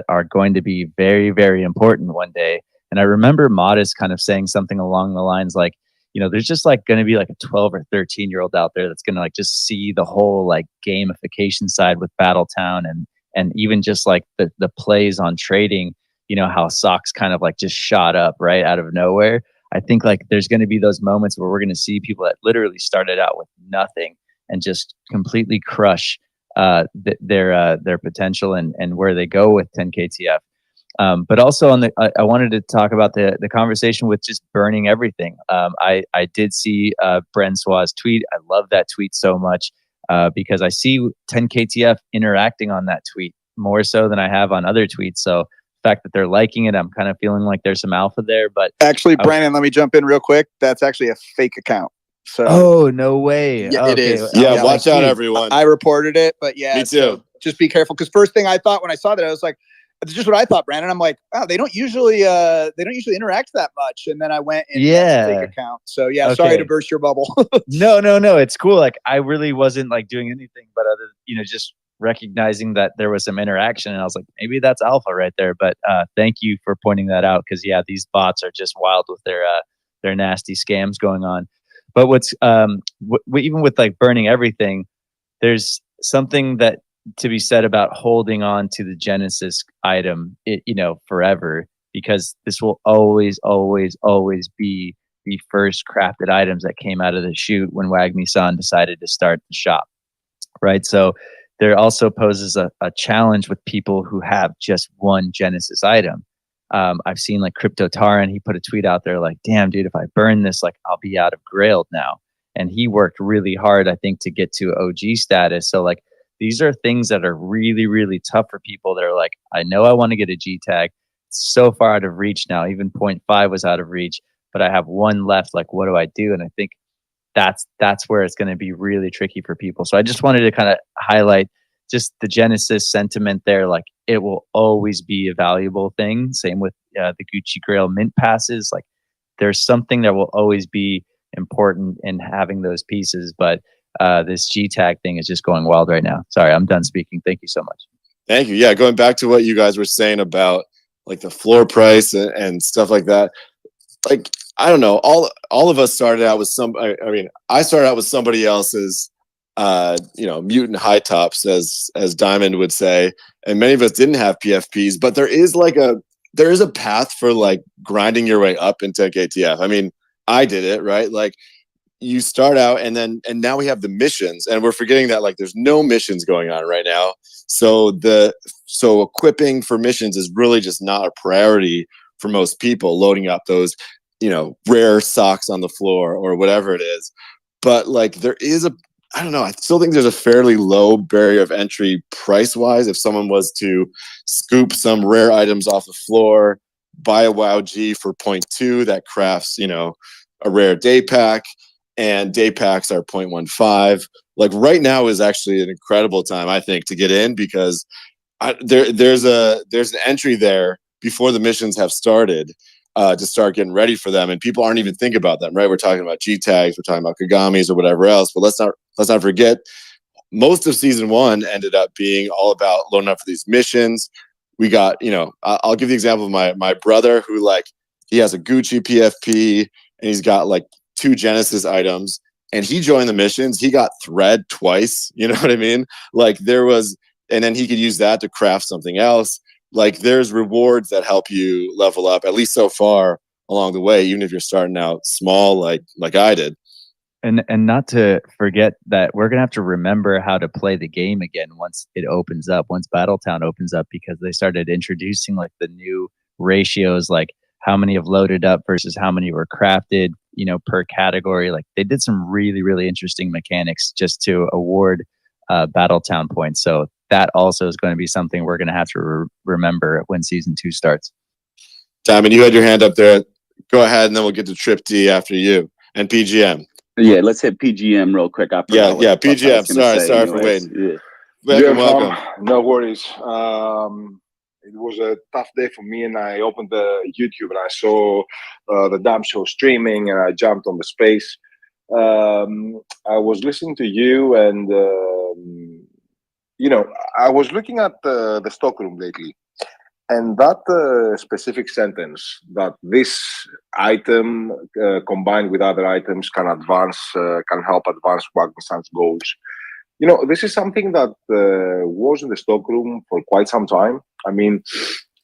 are going to be very, very important one day. And I remember Modest kind of saying something along the lines there's just going to be a 12 or 13-year-old out there that's going to just see the whole gamification side with Battletown, and even just the plays on trading, how socks kind of just shot up right out of nowhere. I think there's going to be those moments where we're going to see people that literally started out with nothing and just completely crush their potential and where they go with 10 KTF. But also I wanted to talk about the conversation with just burning everything. I did see Brenswa's tweet. I love that tweet so much because I see 10 KTF interacting on that tweet more so than I have on other tweets. So the fact that they're liking it, I'm kind of feeling like there's some alpha there. But actually, Brandon, let me jump in real quick. That's actually a fake account. So Oh, no way. yeah, Oh, it okay. is. Yeah, was watch like, out, dude, everyone. I reported it, but yeah, Me too. so just be careful. Because first thing I thought when I saw that, I was like, it's just what I thought, Brandon. I'm like, wow, they don't usually interact that much. And then I went and that's a fake account. So yeah, sorry to Okay. burst your bubble. No. It's cool. Like I really wasn't like doing anything but other, just recognizing that there was some interaction, and I was like, maybe that's alpha right there. But thank you for pointing that out, because yeah, these bots are just wild with their nasty scams going on. But what's even with like burning everything, there's something that to be said about holding on to the Genesis item, forever, because this will always, always, always be the first crafted items that came out of the chute when Wagmi-san decided to start the shop, right? So there also poses a challenge with people who have just one Genesis item. I've seen like Crypto Taran, he put a tweet out there like, damn, dude, if I burn this, like I'll be out of Grailed now. And he worked really hard, I think, to get to OG status. So like, these are things that are really, really tough for people that are like, I know I want to get a G tag. It's so far out of reach now. Even 0.5 was out of reach, but I have one left. Like, what do I do? And I think that's where it's going to be really tricky for people. So I just wanted to kind of highlight just the Genesis sentiment there. Like, it will always be a valuable thing. Same with the Gucci Grail mint passes. Like, there's something that will always be important in having those pieces. But this G tag thing is just going wild right now. Sorry, I'm done speaking. Thank you so much. Thank you. Yeah, going back to what you guys were saying about like the floor price and stuff like that. Like, I don't know, all of us started out with I started out with somebody else's mutant high tops, as Diamond would say, and many of us didn't have PFPs, but there is a path for like grinding your way up into KTF. I mean, I did it, right? Like, you start out and now we have the missions, and we're forgetting that like there's no missions going on right now. So equipping for missions is really just not a priority for most people, loading up those, rare socks on the floor or whatever it is. But like, there is I don't know, I still think there's a fairly low barrier of entry price wise. If someone was to scoop some rare items off the floor, buy a WoW G for 0.2 that crafts, a rare day pack, and day packs are 0.15. Like, right now is actually an incredible time, I think, to get in, because there's an entry there before the missions have started, to start getting ready for them, and people aren't even thinking about them, right? We're talking about G tags, we're talking about Kagamis or whatever else, but let's not forget, most of season 1 ended up being all about loading up for these missions. We got, I'll give the example of my brother, who like, he has a Gucci PFP and he's got like 2 Genesis items, and he joined the missions. He got thread twice. You know what I mean? Like, and then he could use that to craft something else. Like, there's rewards that help you level up, at least so far along the way, even if you're starting out small, like I did. And not to forget that we're gonna have to remember how to play the game again once it opens up, once Battletown opens up, because they started introducing like the new ratios, like how many have loaded up versus how many were crafted, per category. Like, they did some really, really interesting mechanics just to award Battletown points. So that also is going to be something we're going to have to remember when season 2 starts. Diamond, you had your hand up there. Go ahead, and then we'll get to Trip D after you and PGM. Yeah, let's hit PGM real quick. Yeah, PGM. Sorry for waiting. Welcome. No worries. It was a tough day for me, and I opened the YouTube and I saw the damn show streaming, and I jumped on the space. I was listening to you, and I was looking at the stockroom lately, and that specific sentence, that this item combined with other items can help advance Wagner-san's goals. This is something that was in the stockroom for quite some time. I mean,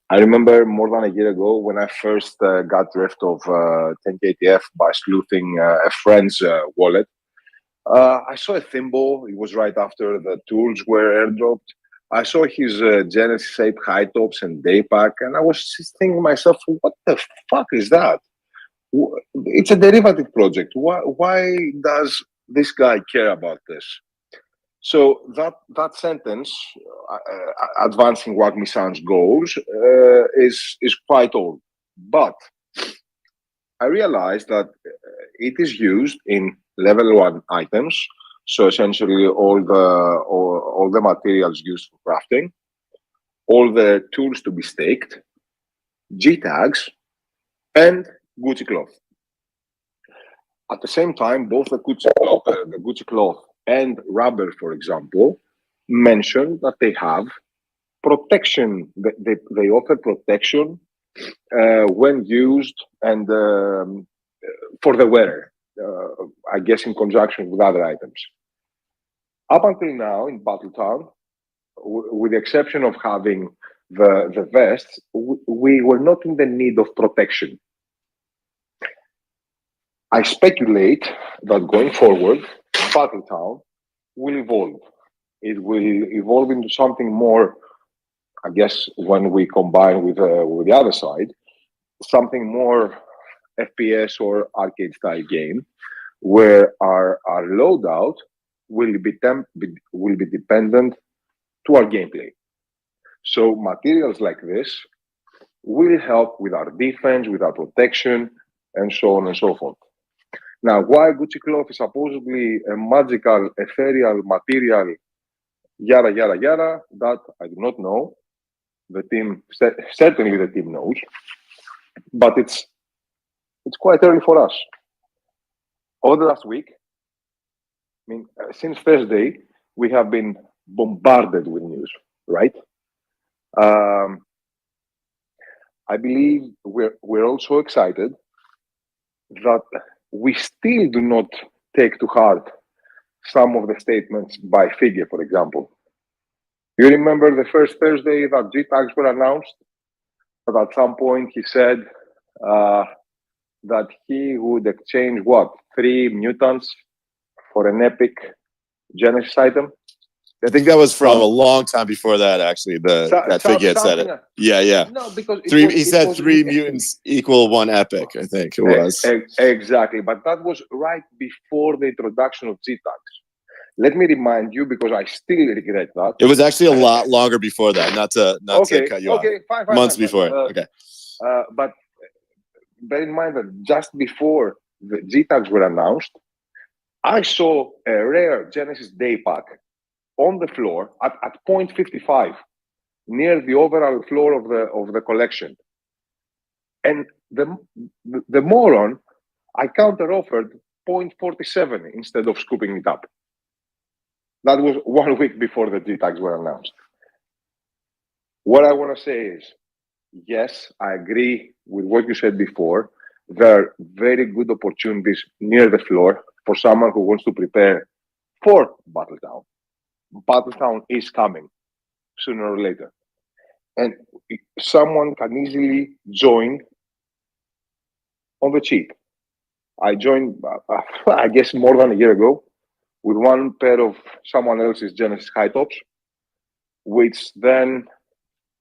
I remember more than a year ago when I first got drift of 10KTF by sleuthing a friend's wallet. I saw a thimble. It was right after the tools were airdropped. I saw his Genesis-shaped high tops and day pack, and I was just thinking to myself, what the fuck is that? It's a derivative project. Why does this guy care about this? So that sentence, advancing Wagmi-san's goals, is quite old. But I realized that it is used in level 1 items. So essentially all the materials used for crafting, all the tools to be staked, G tags, and Gucci cloth. At the same time, both the Gucci cloth and rubber, for example, mention that they have protection. They offer protection when used and for the wearer, I guess in conjunction with other items. Up until now in Battletown, with the exception of having the vests, we were not in the need of protection. I speculate that going forward, Battletown will evolve. It will evolve into something more, I guess, when we combine with the other side, something more FPS or arcade style game, where our loadout will be dependent to our gameplay. So materials like this will help with our defense, with our protection, and so on and so forth. Now, why Gucci cloth is supposedly a magical, ethereal material, yada, yada, yada, that I do not know. The team, certainly the team knows, but it's quite early for us. Over the last week, I mean, since Thursday, we have been bombarded with news, right? I believe we're also excited that we still do not take to heart some of the statements by Figure, for example. You remember the first Thursday that G tags were announced? But at some point he said that he would exchange 3 mutants for an epic Genesis item. I think that was from a long time before that, actually. That Figure had said it. Yeah. No, because he said 3 mutants equal 1 epic, I think it was. Exactly, but that was right before the introduction of G tags. Let me remind you, because I still regret that. It was actually a lot longer before that, not to cut you off. Fine, Months before. Okay. But bear in mind that just before the G tags were announced, I saw a rare Genesis Day pack on the floor at 0.55 near the overall floor of the collection, and the moron, I counter offered 0.47 instead of scooping it up. That was 1 week before the G tags were announced. What I want to say is, yes, I agree with what you said before. There are very good opportunities near the floor for someone who wants to prepare for Battletown. Battletown is coming sooner or later. And someone can easily join on the cheap. I joined, I guess, more than a year ago with 1 pair of someone else's Genesis high tops, which then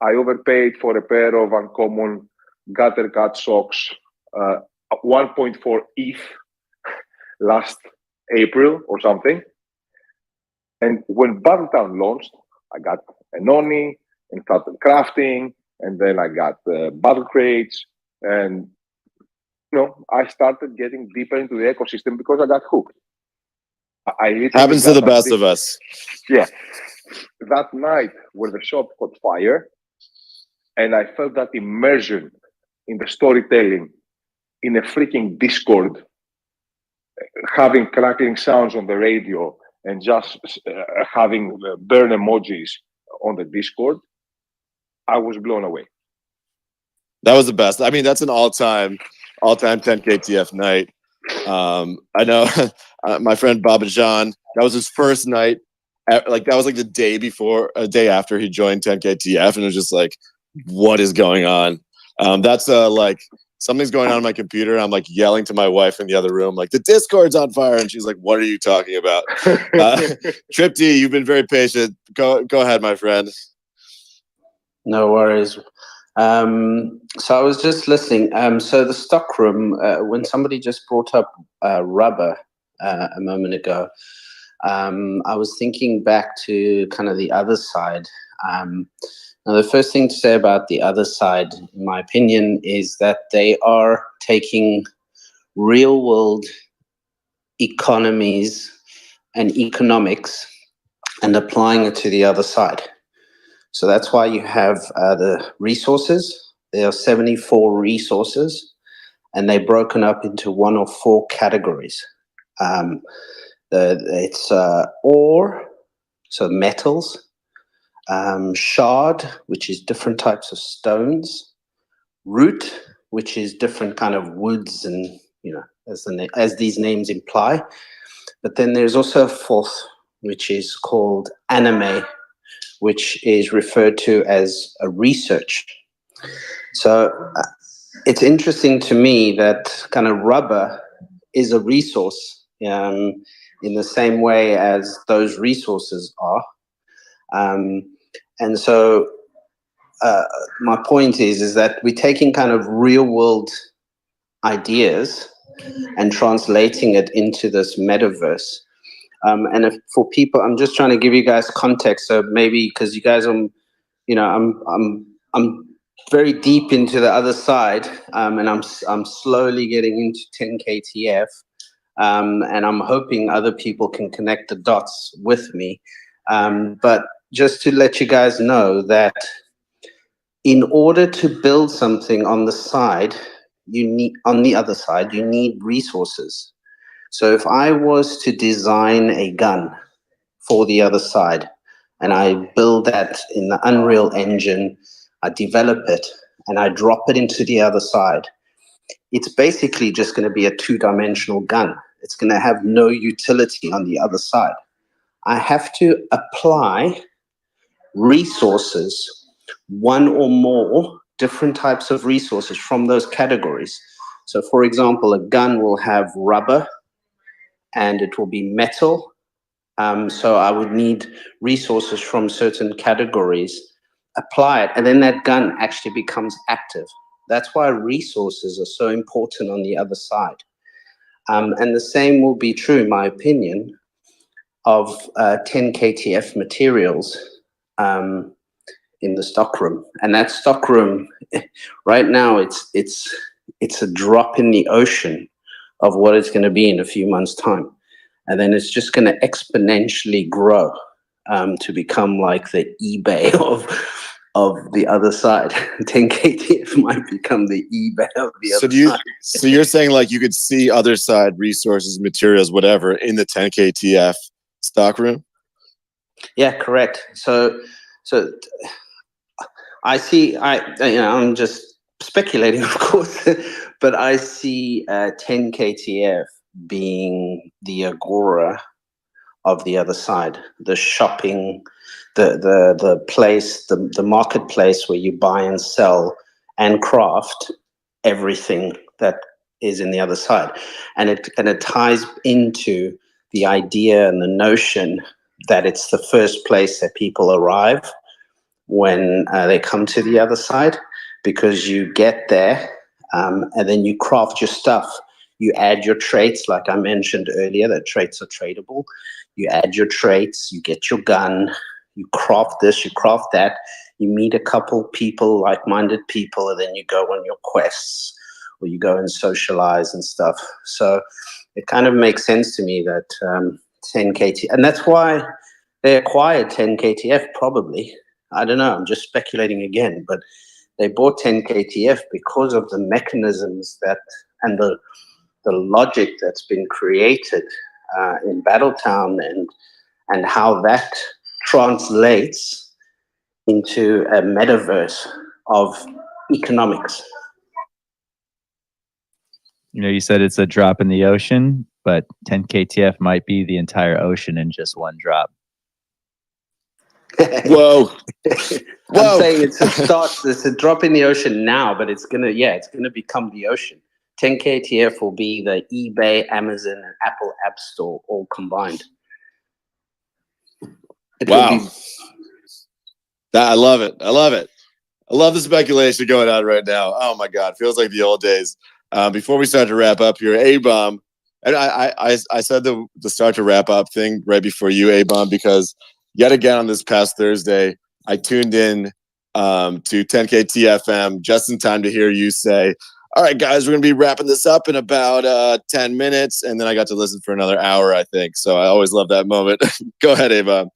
I overpaid for a pair of uncommon gutter cut socks, 1.4 ETH last April or something. And when Battletown launched, I got an Oni and started crafting, and then I got battle crates, and I started getting deeper into the ecosystem because I got hooked. Happens to the best of us. Yeah. That night where the shop caught fire, and I felt that immersion in the storytelling in a freaking Discord, having crackling sounds on the radio and just having burn emojis on the Discord, I was blown away. That was the best. I mean, that's an all-time 10K TF night. I know my friend Baba Jean, that was his first night. That was like the day after he joined 10K TF, and it was just like, what is going on? That's like something's going on my computer. I'm like yelling to my wife in the other room, like the Discord's on fire, and she's like, "What are you talking about?" Trip D, you've been very patient. Go ahead, my friend. No worries. So I was just listening. So the stockroom, when somebody just brought up rubber a moment ago, I was thinking back to kind of the other side. Now, the first thing to say about the other side, in my opinion, is that they are taking real world economies and economics and applying it to the other side. So that's why you have the resources. There are 74 resources, and they're broken up into 1 or 4 categories. It's ore, so metals, shard, which is different types of stones, root, which is different kind of woods, and as these names imply. But then there's also a 4th, which is called anime, which is referred to as a research. So it's interesting to me that kind of rubber is a resource in the same way as those resources are. And so my point is that we're taking kind of real world ideas and translating it into this metaverse. And if, for people, I'm just trying to give you guys context. So maybe because you guys are, I'm very deep into the other side, and I'm slowly getting into 10KTF, and I'm hoping other people can connect the dots with me. But just to let you guys know that in order to build something on the side, on the other side, you need resources. So if I was to design a gun for the other side, and I build that in the Unreal Engine, I develop it, and I drop it into the other side, it's basically just going to be a 2-dimensional gun. It's going to have no utility on the other side. I have to apply resources, 1 or more different types of resources from those categories. So for example, a gun will have rubber, and it will be metal. So I would need resources from certain categories, apply it, and then that gun actually becomes active. That's why resources are so important on the other side. And the same will be true, in my opinion, of 10KTF materials in the stockroom. And that stockroom, right now, it's a drop in the ocean of what it's going to be in a few months' time. And then it's just going to exponentially grow to become like the eBay of the other side. 10KTF might become the eBay of the other side. So you're saying like you could see other side resources, materials, whatever in the 10KTF stockroom? Yeah, correct. So I see. I'm just speculating, of course, but I see 10KTF being the agora of the other side, the shopping, the place, the marketplace where you buy and sell and craft everything that is in the other side, and it ties into the idea and the notion that it's the first place that people arrive when they come to the other side, because you get there and then you craft your stuff. You add your traits, like I mentioned earlier, that traits are tradable. You add your traits, you get your gun, you craft this, you craft that, you meet a couple people, like-minded people, and then you go on your quests, or you go and socialize and stuff. So it kind of makes sense to me that 10KTF, and that's why they acquired 10KTF probably. I don't know, I'm just speculating again, but they bought 10KTF because of the mechanisms that, and the logic that's been created in Battletown, and how that translates into a metaverse of economics. You said it's a drop in the ocean, but 10KTF might be the entire ocean in just one drop. Whoa. I'm saying it's a drop in the ocean now, but it's gonna become the ocean. 10KTF will be the eBay, Amazon, and Apple App Store all combined. Wow. I love it. I love the speculation going on right now. Oh my God. Feels like the old days. Before we start to wrap up here, A-Bomb, and I said the start to wrap up thing right before you, A-Bomb, because yet again on this past Thursday, I tuned in to 10KTFM just in time to hear you say, All right, guys, we're going to be wrapping this up in about 10 minutes. And then I got to listen for another hour, I think. So I always love that moment. Go ahead, Ava.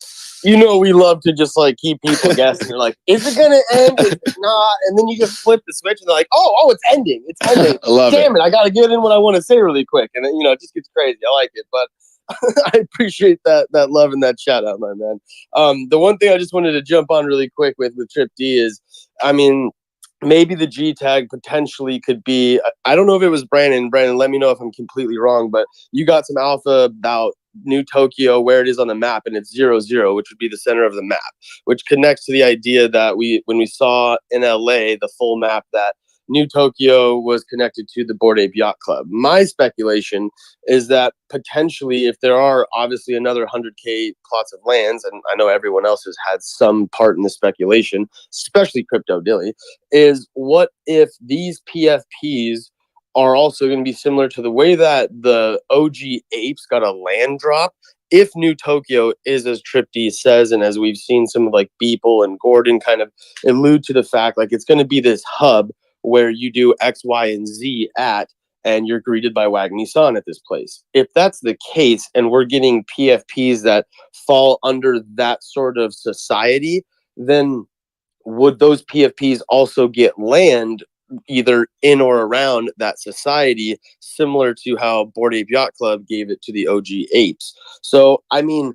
You know, we love to just like keep people guessing. They're like, is it going to end? Is it not? And then you just flip the switch and they're like, oh, it's ending. It's ending. I love Damn it. I got to get in what I want to say really quick. And then, you know, it just gets crazy. I like it. But I appreciate that love and that shout out, my man. The one thing I just wanted to jump on really quick with Trip D is, I mean, maybe the G tag potentially could be, I don't know if it was Brandon. Brandon, let me know if I'm completely wrong, but you got some alpha about New Tokyo, where it is on the map, and it's 0-0, which would be the center of the map, which connects to the idea that when we saw in LA the full map, that New Tokyo was connected to the Bored Ape Yacht Club. My speculation is that potentially, if there are obviously another 100K plots of lands, and I know everyone else has had some part in the speculation, especially Crypto Dilly, is what if these PFPs are also going to be similar to the way that the OG apes got a land drop? If New Tokyo is, as Trip D says, and as we've seen some of like Beeple and Gordon kind of allude to the fact, like it's going to be this hub where you do X, Y, and Z at, and you're greeted by Wagmi San at this place. If that's the case, and we're getting PFPs that fall under that sort of society, then would those PFPs also get land either in or around that society, similar to how Bored Ape Yacht Club gave it to the OG apes? So, I mean,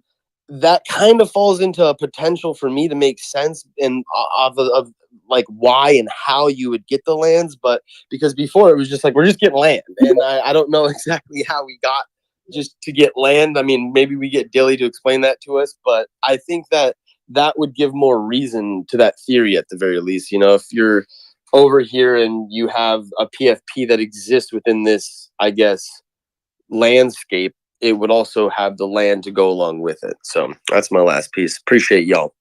that kind of falls into a potential for me to make sense in of like why and how you would get the lands. But because before it was just like, we're just getting land, and I don't know exactly how we got just to get land. I mean, maybe we get Dilly to explain that to us, but I think that would give more reason to that theory at the very least. You know, if you're over here and you have a PFP that exists within this, I guess, landscape, it would also have the land to go along with it. So that's my last piece. Appreciate y'all.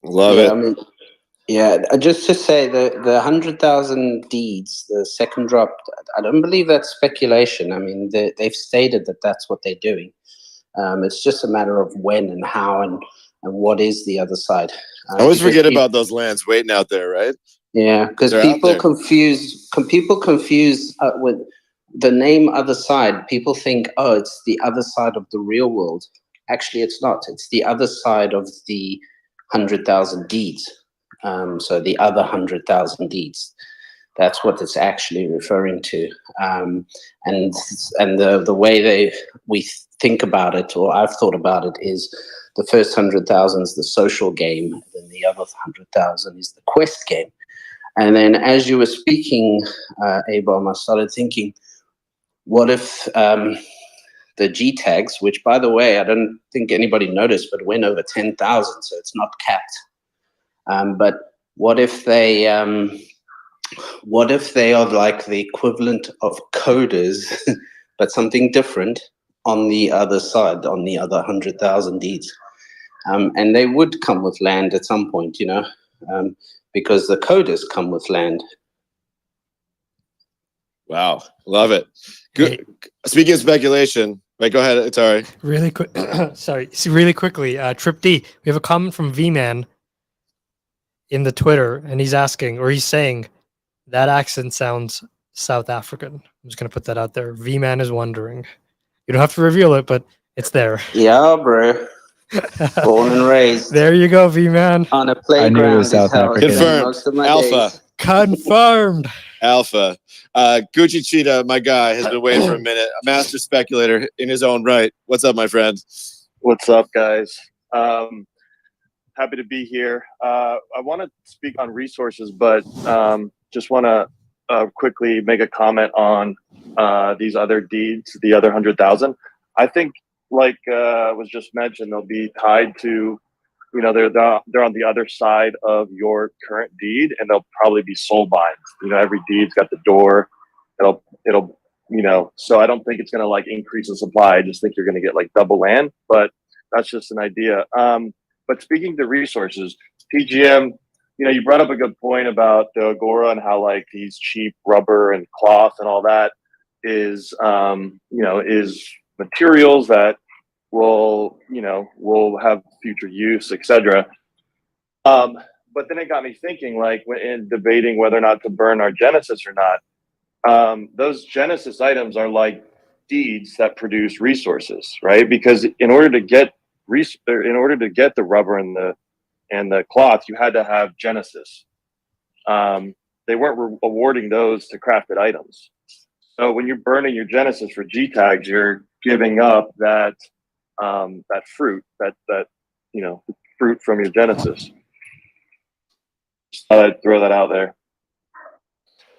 Love Yeah, it. I mean, just to say the 100,000 deeds, the second drop, I don't believe that's speculation. I mean, they've stated that that's what they're doing. It's just a matter of when and how and what is the other side. I always forget about those lands waiting out there, right? Yeah, because people confuse with the name other side. People think, oh, it's the other side of the real world. Actually, it's not. It's the other side of the 100,000 deeds. So the other 100,000 deeds. That's what it's actually referring to. And the way we think about it, or I've thought about it, is the first 100,000 is the social game, then the other 100,000 is the quest game. And then as you were speaking, Abom, I started thinking, what if the G tags, which by the way, I don't think anybody noticed, but went over 10,000, so it's not capped. But what if they are like the equivalent of coders, but something different on the other side, on the other 100,000 deeds? And they would come with land at some point, you know, because the coders come with land. Wow, love it. Good. Hey. Speaking of speculation, right, go ahead. Sorry. Really quick. Sorry. Really quickly. Trip D. We have a comment from V-Man in the Twitter, and he's asking, or he's saying, that accent sounds South African. I'm just gonna put that out there. V-Man is wondering. You don't have to reveal it, but it's there. Yeah, bro. Born and raised. There you go, V-Man. On a playground. South African. Confirmed. Alpha. Days. Confirmed. Alpha. Gucci Cheetah, my guy, has been waiting for a minute. A master speculator in his own right. What's up, my friend? What's up, guys? Happy to be here. I want to speak on resources, but just want to quickly make a comment on these other deeds, the other 100,000. I think, like was just mentioned, they'll be tied to, you know, they're on the other side of your current deed, and they'll probably be soul binds. You know, every deed's got the door. It'll you know, so I don't think it's gonna like increase the supply. I just think you're gonna get like double land, but that's just an idea. But speaking to resources, PGM, you know, you brought up a good point about the Agora and how like these cheap rubber and cloth and all that is, you know, is materials that will have future use, etc. But then it got me thinking, like, in debating whether or not to burn our Genesis or not. those Genesis items are like deeds that produce resources, right? Because in order to get the rubber and the cloth, you had to have Genesis. They weren't awarding those to crafted items. So when you're burning your Genesis for G tags, you're giving up that fruit, that fruit from your Genesis. Just thought I'd throw that out there.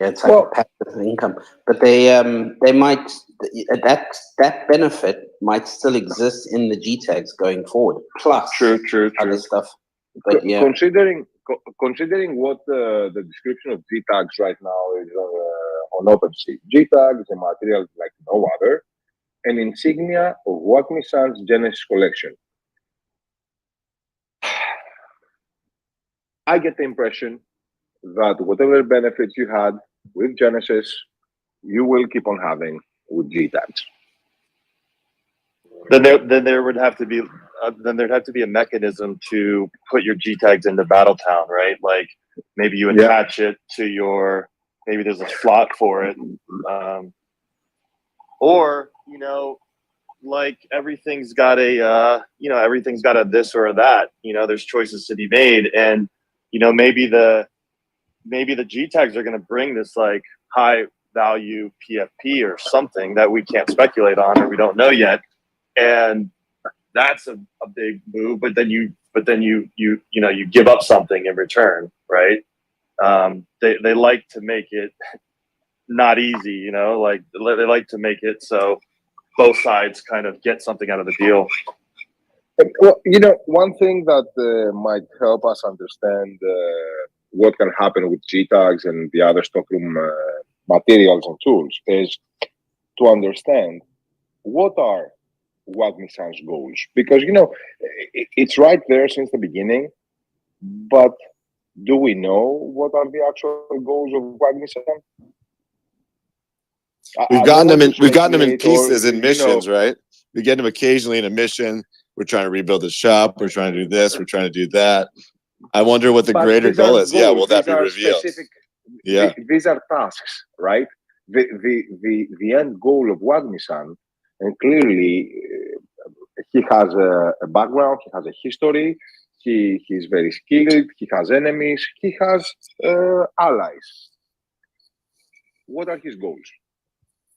Yeah, it's like a passive income, but they might that benefit might still exist in the G tags going forward. Plus, true. other stuff. But yeah, considering what the description of G tags right now is on OpenSea, G tag is a material like no other, an insignia of Wagmi-san's Genesis collection. I get the impression that whatever benefits you had with Genesis, you will keep on having with G tags. Then there would have to be there'd have to be a mechanism to put your G tags into Battletown, right? Like maybe you attach it to maybe there's a slot for it, or like everything's got a this or a that. There's choices to be made, and maybe the G tags are going to bring this like high value PFP or something that we can't speculate on or we don't know yet, and that's a big move. But then you give up something in return, right? They like to make it not easy, like they like to make it so both sides kind of get something out of the deal. Well, one thing that might help us understand what can happen with G tags and the other stockroom materials and tools is to understand what are Wagmi-san's goals, because it's right there since the beginning, but do we know what are the actual goals of Wagmi-san? We've gotten them in pieces in missions, right? We get them occasionally in a mission. We're trying to rebuild the shop. We're trying to do this. We're trying to do that. I wonder what the greater goal is. Yeah, will that be revealed? These are tasks, right? The end goal of Wagmi-san, and clearly he has a background, he has a history, he's very skilled, he has enemies, he has allies. What are his goals?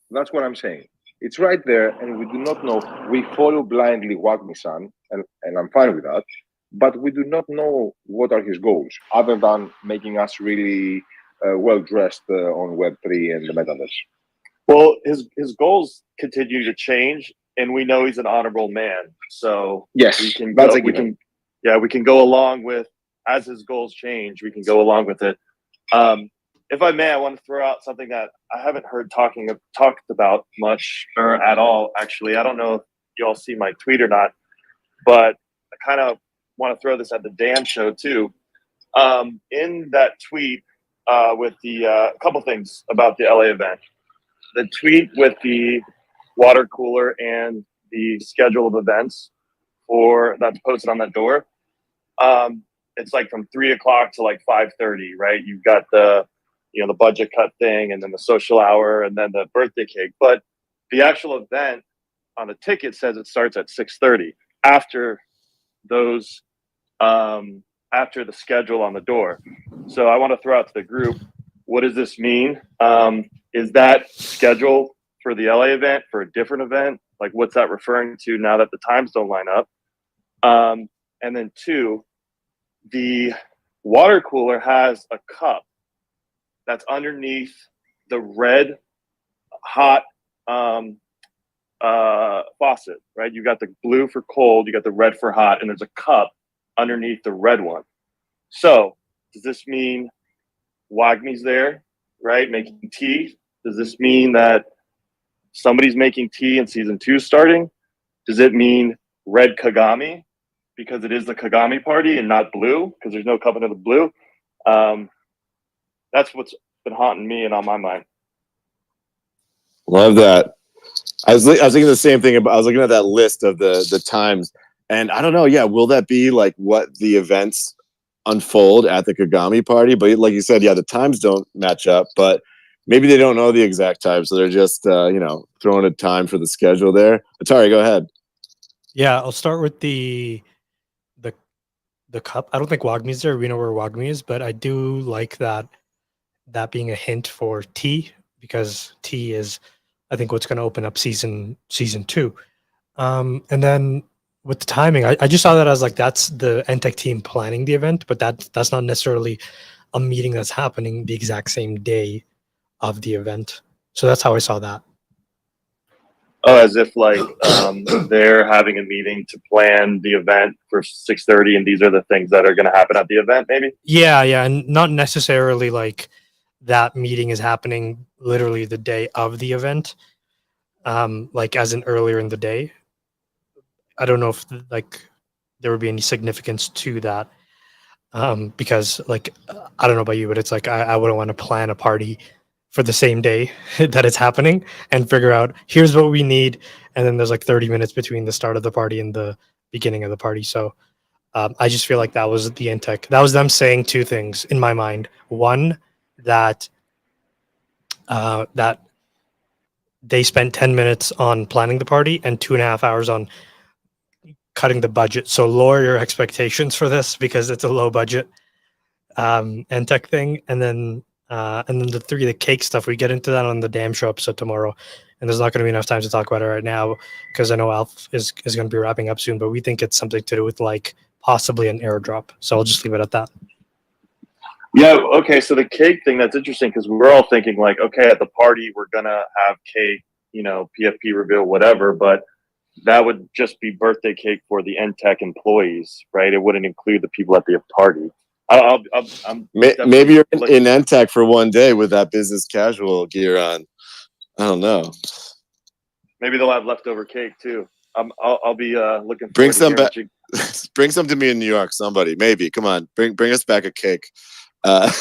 That's what I'm saying. It's right there, and we do not know. We follow blindly Wagmi-san, and I'm fine with that, but we do not know what are his goals, other than making us really well-dressed on Web3 and the metaverse. Well, his goals continue to change, and we know he's an honorable man. So yes, we can go along with, as his goals change, we can go along with it. If I may, I want to throw out something that I haven't heard talked about much or at all. Actually, I don't know if you all see my tweet or not, but I kind of want to throw this at the Dan show too. In that tweet with the couple things about the LA event, the tweet with the water cooler and the schedule of events that's posted on that door. It's like from 3 o'clock to like 5:30, right? You've got the budget cut thing, and then the social hour, and then the birthday cake. But the actual event on the ticket says it starts at 6:30 after those, after the schedule on the door. So I want to throw out to the group, what does this mean? Is that schedule for the LA event for a different event? Like, what's that referring to now that the times don't line up? And then 2, the water cooler has a cup that's underneath the red hot faucet, right? You got the blue for cold, you got the red for hot, and there's a cup underneath the red one. So does this mean Wagmi's there, right, making tea? Does this mean that somebody's making tea in season 2 starting? Does it mean red Kagami because it is the Kagami party and not blue because there's no covenant of blue? That's what's been haunting me and on my mind. Love that. I was thinking the same thing. I was looking at that list of the times, and I don't know. Yeah, will that be like what the events unfold at the Kagami party? But like you said, yeah, the times don't match up. But maybe they don't know the exact time, so they're just throwing a time for the schedule there. Atari, go ahead. Yeah, I'll start with the cup. I don't think Wagmi's there. We know where Wagmi is, but I do like that being a hint for T, because T is, I think, what's going to open up season 2. And then with the timing, I just saw that as like that's the NTech team planning the event, but that's not necessarily a meeting that's happening the exact same day of the event. So that's how I saw that. Oh, as if like they're having a meeting to plan the event for 6:30, and these are the things that are going to happen at the event, maybe? Yeah, and not necessarily like that meeting is happening literally the day of the event, like as in earlier in the day. I don't know if like there would be any significance to that, because like I don't know about you, but it's like I wouldn't want to plan a party for the same day that it's happening and figure out here's what we need, and then there's like 30 minutes between the start of the party and the beginning of the party. So I just feel like that was the Intech. That was them saying two things in my mind. One, that that they spent 10 minutes on planning the party and 2.5 hours on cutting the budget. So lower your expectations for this because it's a low budget Intech thing. And then the cake stuff, we get into that on the Damn Show episode tomorrow. And there's not going to be enough time to talk about it right now because I know Alf is going to be wrapping up soon, but we think it's something to do with like possibly an airdrop. So I'll just leave it at that. Yeah, okay, so the cake thing, that's interesting because we're all thinking like, okay, at the party we're gonna have cake, PFP reveal, whatever, but that would just be birthday cake for the NTech employees, right? It wouldn't include the people at the party. Maybe you're in NTech for one day with that business casual gear on. I don't know. Maybe they'll have leftover cake too. I'll be looking. Bring some back. Bring some to me in New York. Somebody, maybe. Come on, bring us back a cake. A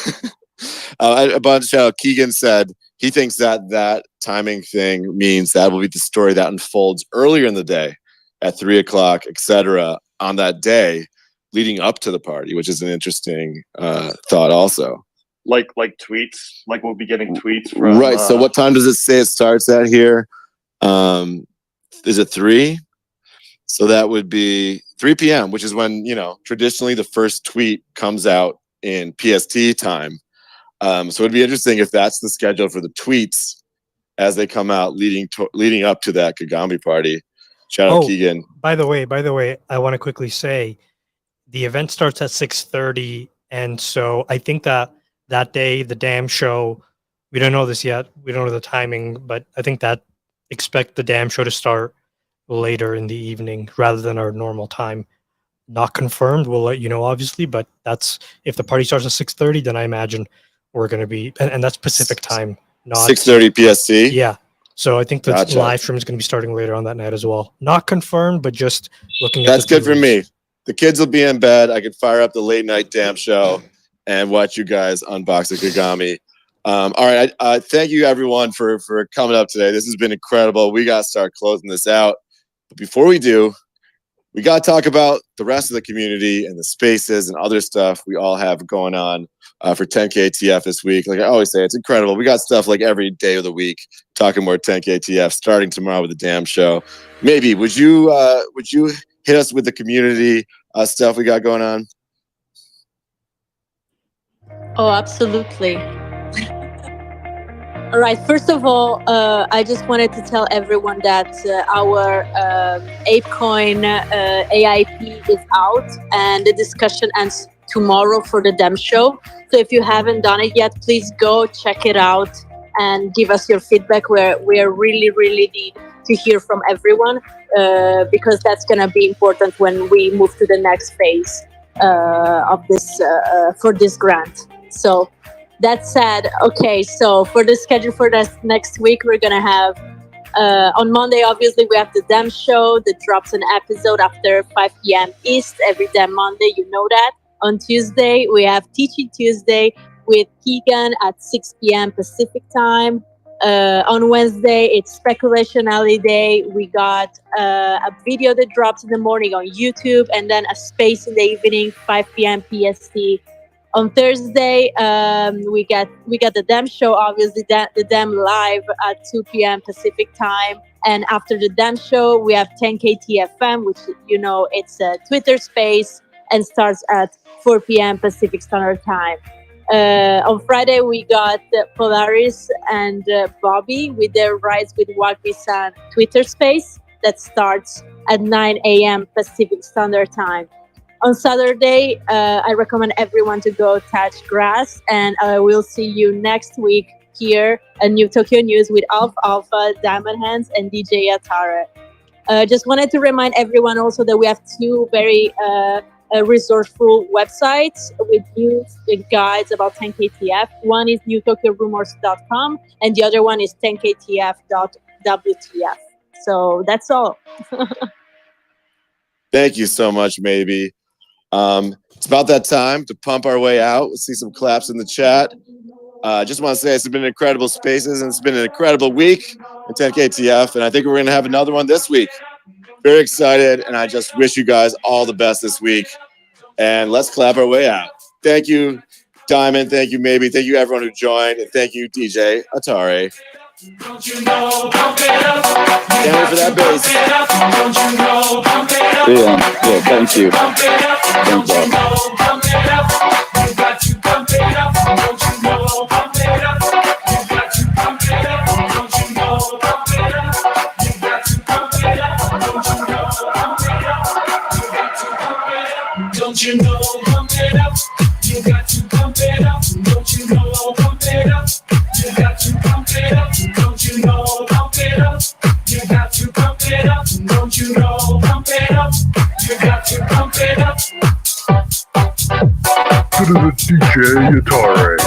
bunch of Keegan said he thinks that timing thing means that will be the story that unfolds earlier in the day at 3:00, etc. on that day leading up to the party, which is an interesting thought also. Like tweets, like we'll be getting tweets from. Right. So what time does it say it starts at here? Is it 3? So that would be 3 p.m., which is when, traditionally the first tweet comes out in PST time. So it'd be interesting if that's the schedule for the tweets as they come out leading up to that Kagami party. Shout out Keegan. By the way, I want to quickly say the event starts at 6:30, and so I think that day, the Damn Show, we don't know this yet. We don't know the timing, but I think that expect the Damn Show to start later in the evening rather than our normal time. Not confirmed. We'll let you know, obviously, but that's if the party starts at 6:30, then I imagine we're going to be, and that's Pacific time, not 6:30 PST. Yeah. So I think the live stream is going to be starting later on that night as well. Not confirmed, but just looking at. That's good for me. The kids will be in bed. I can fire up the late night Damn Show and watch you guys unbox the Kagami. All right. Thank you everyone for coming up today. This has been incredible. We got to start closing this out. But before we do, we got to talk about the rest of the community and the spaces and other stuff we all have going on for 10K TF this week. Like I always say, it's incredible. We got stuff like every day of the week, talking more 10K TF, starting tomorrow with the Damn Show. Maybe, would you hit us with the community stuff we got going on? Oh, absolutely. All right. First of all, I just wanted to tell everyone that our ApeCoin AIP is out, and the discussion ends tomorrow for the Dem Show. So if you haven't done it yet, please go check it out and give us your feedback. We really need to hear from everyone because that's going to be important when we move to the next phase of this for this grant. So. That said, okay, so for the schedule for this next week, we're going to have, on Monday, obviously, we have the Dem Show that drops an episode after 5 p.m. East every damn Monday, you know that. On Tuesday, we have Teaching Tuesday with Keegan at 6 p.m. Pacific time. On Wednesday, it's Speculation Alley Day. We got a video that drops in the morning on YouTube, and then a space in the evening, 5 p.m. PST. On Thursday, we get the Dem show, obviously the Dem live at 2 p.m. Pacific time. And after the Dem show, we have 10K TFM, which it's a Twitter space and starts at 4 p.m. Pacific Standard Time. On Friday, we got Polaris and Bobby with their Rise with Walkie-san Twitter space that starts at 9 a.m. Pacific Standard Time. On Saturday, I recommend everyone to go touch grass, and we'll see you next week here at New Tokyo News with Alpha, Diamond Hands, and DJ Atare. Just wanted to remind everyone also that we have two very resourceful websites with news and guides about 10KTF. One is newtokyorumors.com, and the other one is 10KTF.wtf. So that's all. Thank you so much, Maybe. It's about that time to pump our way out. Let's see some claps in the chat. Just want to say it's been incredible spaces, and it's been an incredible week in 10KTF, and I think we're going to have another one this week. Very excited, and I just wish you guys all the best this week. And let's clap our way out. Thank you, Diamond. Thank you, Maybe. Thank you, everyone who joined, and thank you, DJ Atare. Can't wait for that bass. Yeah, thank you. Thanks, Don't you know, pump it up. You got to pump it up. Don't you know, pump it up. You got to pump it up. Don't you know, pump it up. You got to pump it up. Don't you know, pump it up. You got to pump it up. To the DJ Atare.